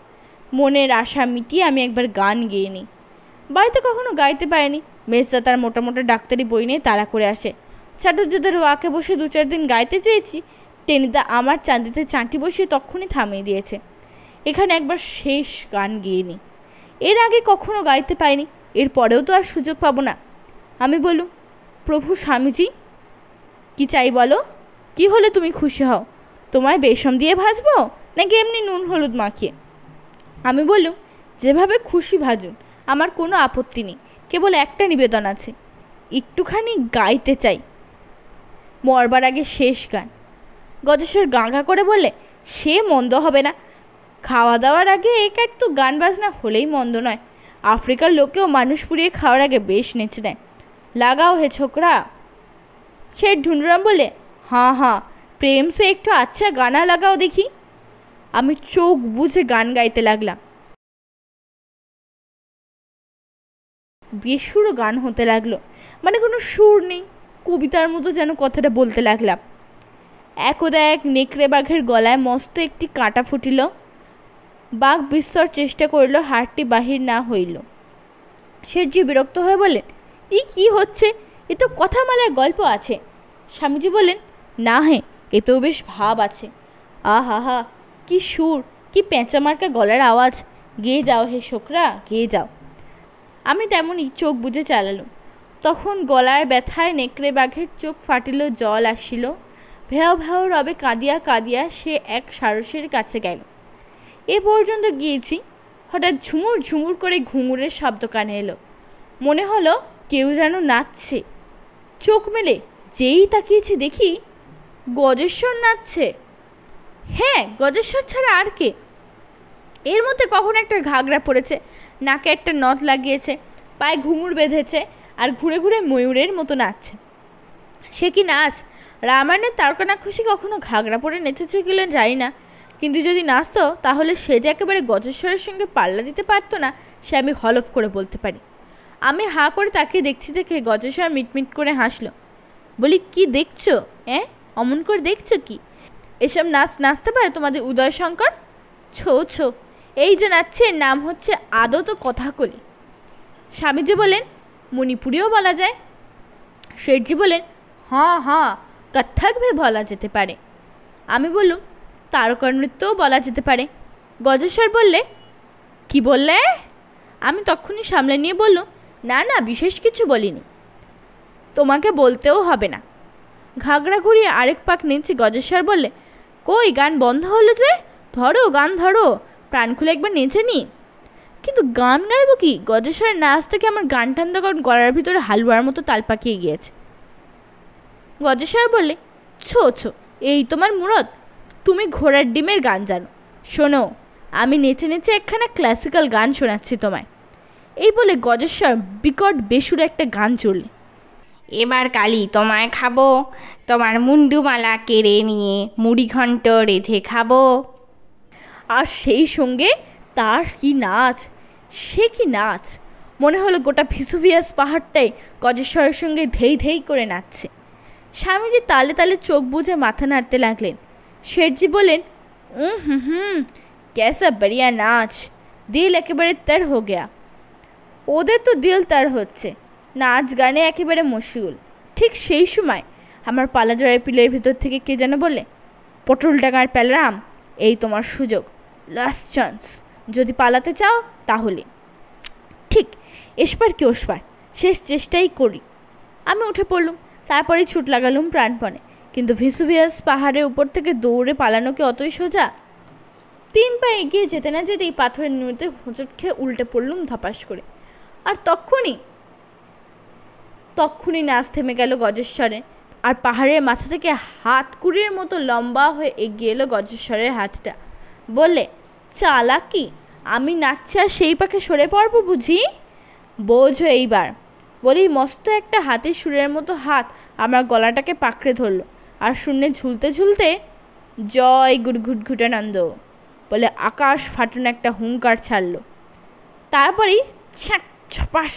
মনের আশা মিটিয়ে আমি একবার গান গেয়ে নিই। বাড়িতে কখনো গাইতে পারেনি। মেজদা তার মোটা মোটা ডাক্তারি বই নিয়ে তাড়া করে আসে। চাটুর্যদের ওয়াকে বসে 2-4 দিন গাইতে চেয়েছি, টেনিদা আমার চাঁদিতে চাঁটি বসিয়ে তখনই থামিয়ে দিয়েছে। এখানে একবার শেষ গান গেয়ে নিই। এর আগে কখনো গাইতে পাইনি, এর পরেও তো আর সুযোগ পাবো না। আমি বললুম, প্রভু স্বামীজি, কি চাই বলো? কি হলে তুমি খুশি হও? তোমায় বেসম দিয়ে ভাজবো নাকি এমনি নুন হলুদ মাখিয়ে? আমি বললুম, যেভাবে খুশি ভাজুন, আমার কোনো আপত্তি নেই, কেবল একটা নিবেদন আছে, একটুখানি গাইতে চাই, মরবার আগে শেষ গান। গজেশ্বর গাঁগা করে বললে, সে মন্দ হবে না, খাওয়া দাওয়ার আগে একটু গান বাজনা হলেই মন্দ নয়। আফ্রিকার লোকেও মানুষ পুড়িয়ে খাওয়ার আগে বেশ নেচে নেয়। লাগাও হে ছোকরা। সে ঢুন্ডুরাম বলে, हाँ প্রেম সে একটু আচ্ছা গানা লাগাও দেখি। আমি চোখ বুঝে গান গাইতে লাগলাম। বেসুরো গান হতে লাগলো, মানে কোনো সুর নেই, কবিতার মতো যেন কথাটা বলতে লাগলাম। একদা এক নেকড়ে বাঘের গলায় মস্ত একটি কাঁটা ফুটিল। বাঘ বিস্তর চেষ্টা করিল, হাড়টি বাহির না হইল। শেঠজি বিরক্ত হয়ে বললেন, এই কি হচ্ছে? এ তো কথামালার গল্প আছে। স্বামীজি বললেন, না হে, এতেও বেশ ভাব আছে। আহা হা, কি সুর, কি পেঁচামার্কা গলার আওয়াজ! গেয়ে যাও হে শোকরা, গেয়ে যাও। আমি তেমনই চোখ বুজে চালালুম। তখন গলার ব্যথায় নেকড়ে বাঘের চোখ ফাটিল, জল আসিল। ভেও ভেও রবে কাঁদিয়া কাঁদিয়া সে এক সারসের কাছে গেল। এ পর্যন্ত গিয়েছি, হঠাৎ ঝুমুর ঝুমুর করে ঘুঙুরের শব্দ কানে এলো। মনে হলো কেউ যেন নাচছে। চোখ মেলে যেই তাকিয়েছি, দেখি গজেশ্বর নাচছে। হ্যাঁ, গজেশ্বর ছাড়া আর কে? এর মধ্যে কখন একটা ঘাগরা পড়েছে, নাকে একটা নথ লাগিয়েছে, পায়ে ঘুঙুর বেঁধেছে, আর ঘুরে ঘুরে ময়ূরের মতো নাচছে। সে কি নাচ! রামায়ণের তারকানাক্ষসী কখনো ঘাগরা পরে নেচেছে কিনা জানি না, কিন্তু যদি নাচতো তাহলে সে যে একেবারে গজেশ্বরের সঙ্গে পাল্লা দিতে পারতো না, সে আমি হলফ করে বলতে পারি। আমি হাঁ করে তাকে দেখছি দেখে গজেশ্বর মিটমিট করে হাসলো। বলি, কি দেখছো? অমন করে দেখছো কি? এসব নাচ নাচতে পারে তোমাদের উদয়শঙ্কর? ছো ছো, এই যে নাচছে এর নাম হচ্ছে আদত কথাকলি। স্বামীজি বলেন, মণিপুরীও বলা যায়। শেঠজি বলেন, হ্যাঁ হ্যাঁ, কত্থক ভি বলা যেতে পারে। আমি বললুম, তারকা নৃত্যও বলা যেতে পারে। গজেশ্বর বললে, কি বললে? আমি তখনই সামলে নিয়ে বললুম, না না, বিশেষ কিছু বলিনি, তোমাকে বলতেও হবে না। ঘাগরা ঘুরিয়ে আরেক পাক নিয়েছি। গজেশ্বর বললে, কই, গান বন্ধ হলো যে? ধরো, গান ধরো, প্রাণ খুলে একবার নেচে নি। কিন্তু গান গাইব কি? গজেশ্বরের নাচ থেকে আমার গান টান তখন গলার ভিতরে হালুয়ার মতো তাল পাকিয়ে গিয়েছে। গজেশ্বর বললে, ছো ছো, এই তোমার মুরত? তুমি ঘোড়ার ডিমের গান জানো। শোনো, আমি নেচে নেচে একখানা ক্লাসিক্যাল গান শোনাচ্ছি তোমায়। এই বলে গজেশ্বর বিকট বেসুরে একটা গান চললে। এবার কালি তোমায় খাবো, তোমার মুন্ডুমালা কেড়ে নিয়ে মুড়ি ঘন্ট রেঁধে খাবো। আর সেই সঙ্গে তার কি নাচ! সে কি নাচ! মনে হলো গোটা ভিসুভিয়াস পাহাড়টাই গজেশ্বরের সঙ্গে ধেই ধেই করে নাচছে। স্বামীজি তালে তালে চোখ বুজে মাথা নাড়তে লাগলেন। শেঠজি বলেন, হুম, कैसा बढ़िया নাচ, দিল একেবারে তর হো গয়া। ওদের তো দিল তার হচ্ছে, নাচ গানে একেবারে মশগুল। ঠিক সেই সময় আমার পালাজড়ের পিলের ভিতর থেকে কে যেন বলে, পটল ডাঙার প্যালারাম, এই তোমার সুযোগ, লাস্ট চান্স। যদি পালাতে চাও তাহলে। ঠিক এসবার কি ওসবার, শেষ চেষ্টাই করি। আমি উঠে পড়লুম, তারপরেই ছুট লাগালুম প্রাণপণে। কিন্তু ভিসুভিয়াস পাহাড়ের উপর থেকে দৌড়ে পালানো কি অতই সোজা? 3 পা এগিয়ে যেতে না যেতেই পাথরের নুড়িতে হোঁচট খেয়ে উল্টে পড়লুম ধপাস করে। আর তক্ষুনি নাচ থেমে গেল গজেশ্বরে। আর পাহাড়ের মাথা থেকে হাত কুড়ির মতো লম্বা হয়ে এগিয়ে এলো গজেশ্বরের হাতটা। বললে, চালাকি, আমি নাচছি আর সেই পাখে সরে পড়বো বুঝি? বোঝো এইবার। বলেই মস্ত একটা হাতির সুরের মতো হাত আমার গলাটাকে পাকড়ে ধরলো, আর শূন্যে ঝুলতে ঝুলতে জয় গুড়ঘুটঘুটানন্দ বলে আকাশ ফাটানো একটা হুঙ্কার ছাড়লো। তারপরেই ছ্যাঁক ছপাস,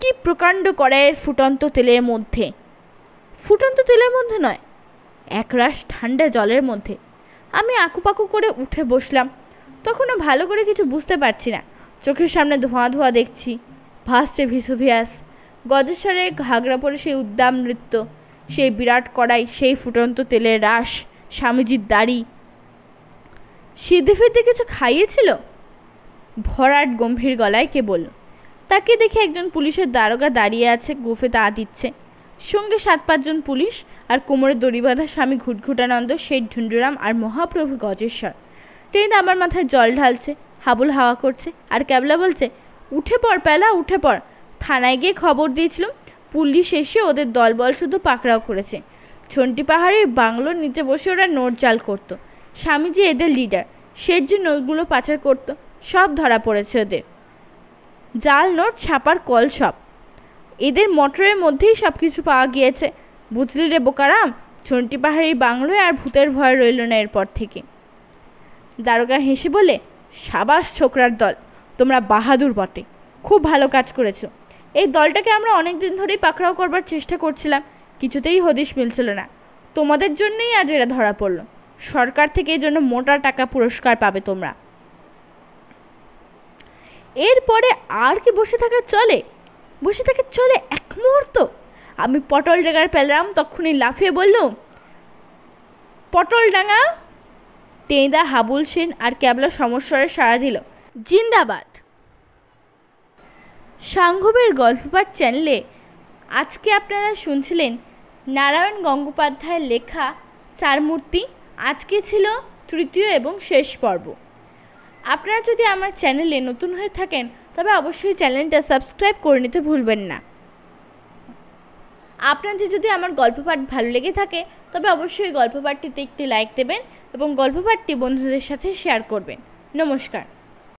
কি প্রকাণ্ড কড়াইয়ের ফুটন্ত তেলের মধ্যে, ফুটন্ত তেলের মধ্যে নয়, একরাশ ঠান্ডা জলের মধ্যে আমি আকুপাকু করে উঠে বসলাম। তখনও ভালো করে কিছু বুঝতে পারছি না। চোখের সামনে ধোঁয়া ধোঁয়া দেখছি, ভাসছে ভিসুভিয়াস, গজেশ্বরে ঘাগরা পরে সেই উদ্দাম নৃত্য, সেই বিরাট কড়াই, সেই ফুটন্ত তেলের রাস, স্বামীজির দাড়ি। সিদ্ধে ফিদ্ধে কিছু খাইয়েছিল? ভরাট গম্ভীর গলায় কে বলল। তাকে দেখে একজন পুলিশের দারোগা দাঁড়িয়ে আছে, গোফে তা দিচ্ছে। সঙ্গে 7-5 জন পুলিশ, আর কোমরে দড়ি বাঁধা স্বামী ঘুটঘুটানন্দ, শেঠ ঢুন্ডুরাম আর মহাপ্রভু গজেশ্বর। ট্রেন আমার মাথায় জল ঢালছে, হাবুল হাওয়া করছে, আর ক্যাবলা বলছে, উঠে পড় প্যালা, উঠে পড়। থানায় গিয়ে খবর দিয়েছিলাম, পুলিশ এসে ওদের দলবল শুধু পাকড়াও করেছে। ছন্টি পাহাড়ের বাংলোর নিচে বসে ওরা নোট জাল করতো। স্বামীজি এদের লিডার, শেঠজি নোটগুলো পাচার করতো, সব ধরা পড়েছে ওদের। জাল নোট ছাপার কল সব। এদের মোটরের মধ্যেই সব কিছু পাওয়া গিয়েছে। বুঝলি রে বোকারাম, ছন্টি পাহাড়ি বাংলোয় আর ভূতের ভয় রইল না এরপর থেকে। দারোগা হেসে বলে, সাবাস ছোকরার দল, তোমরা বাহাদুর বটে, খুব ভালো কাজ করেছো। এই দলটাকে আমরা অনেক দিন ধরেই পাকড়াও করবার চেষ্টা করছিলাম, কিছুতেই হদিশ মিলছিল না। তোমাদের জন্যই আজ এরা ধরা পড়ল। সরকার থেকে এই জন্য মোটা টাকা পুরস্কার পাবে তোমরা। এরপরে আর কি বসে থাকা চলে? বসে থাকা চলে এক মুহূর্ত? আমি পটল ডাঙার পেলাম, তখনই লাফিয়ে বলল, পটল ডাঙা, টেঁদা, হাবুল সেন আর ক্যাবলা সমস্বরে সাড়া দিল জিন্দাবাদ। সাংঘবের গল্পপাঠ চ্যানেলে আজকে আপনারা শুনছিলেন নারায়ণ গঙ্গোপাধ্যায়ের লেখা চারমূর্তি। আজকে ছিল তৃতীয় এবং শেষ পর্ব। আপনারা যদি আমার চ্যানেলে নতুন হয়ে থাকেন তবে অবশ্যই চ্যানেলটা সাবস্ক্রাইব করে নিতে ভুলবেন না। আপনাদের যদি আমার গল্পপাঠ ভালো লেগে থাকে তবে অবশ্যই গল্পপাঠটিতে একটি লাইক দেবেন এবং গল্পপাঠটি বন্ধুদের সাথে শেয়ার করবেন। নমস্কার।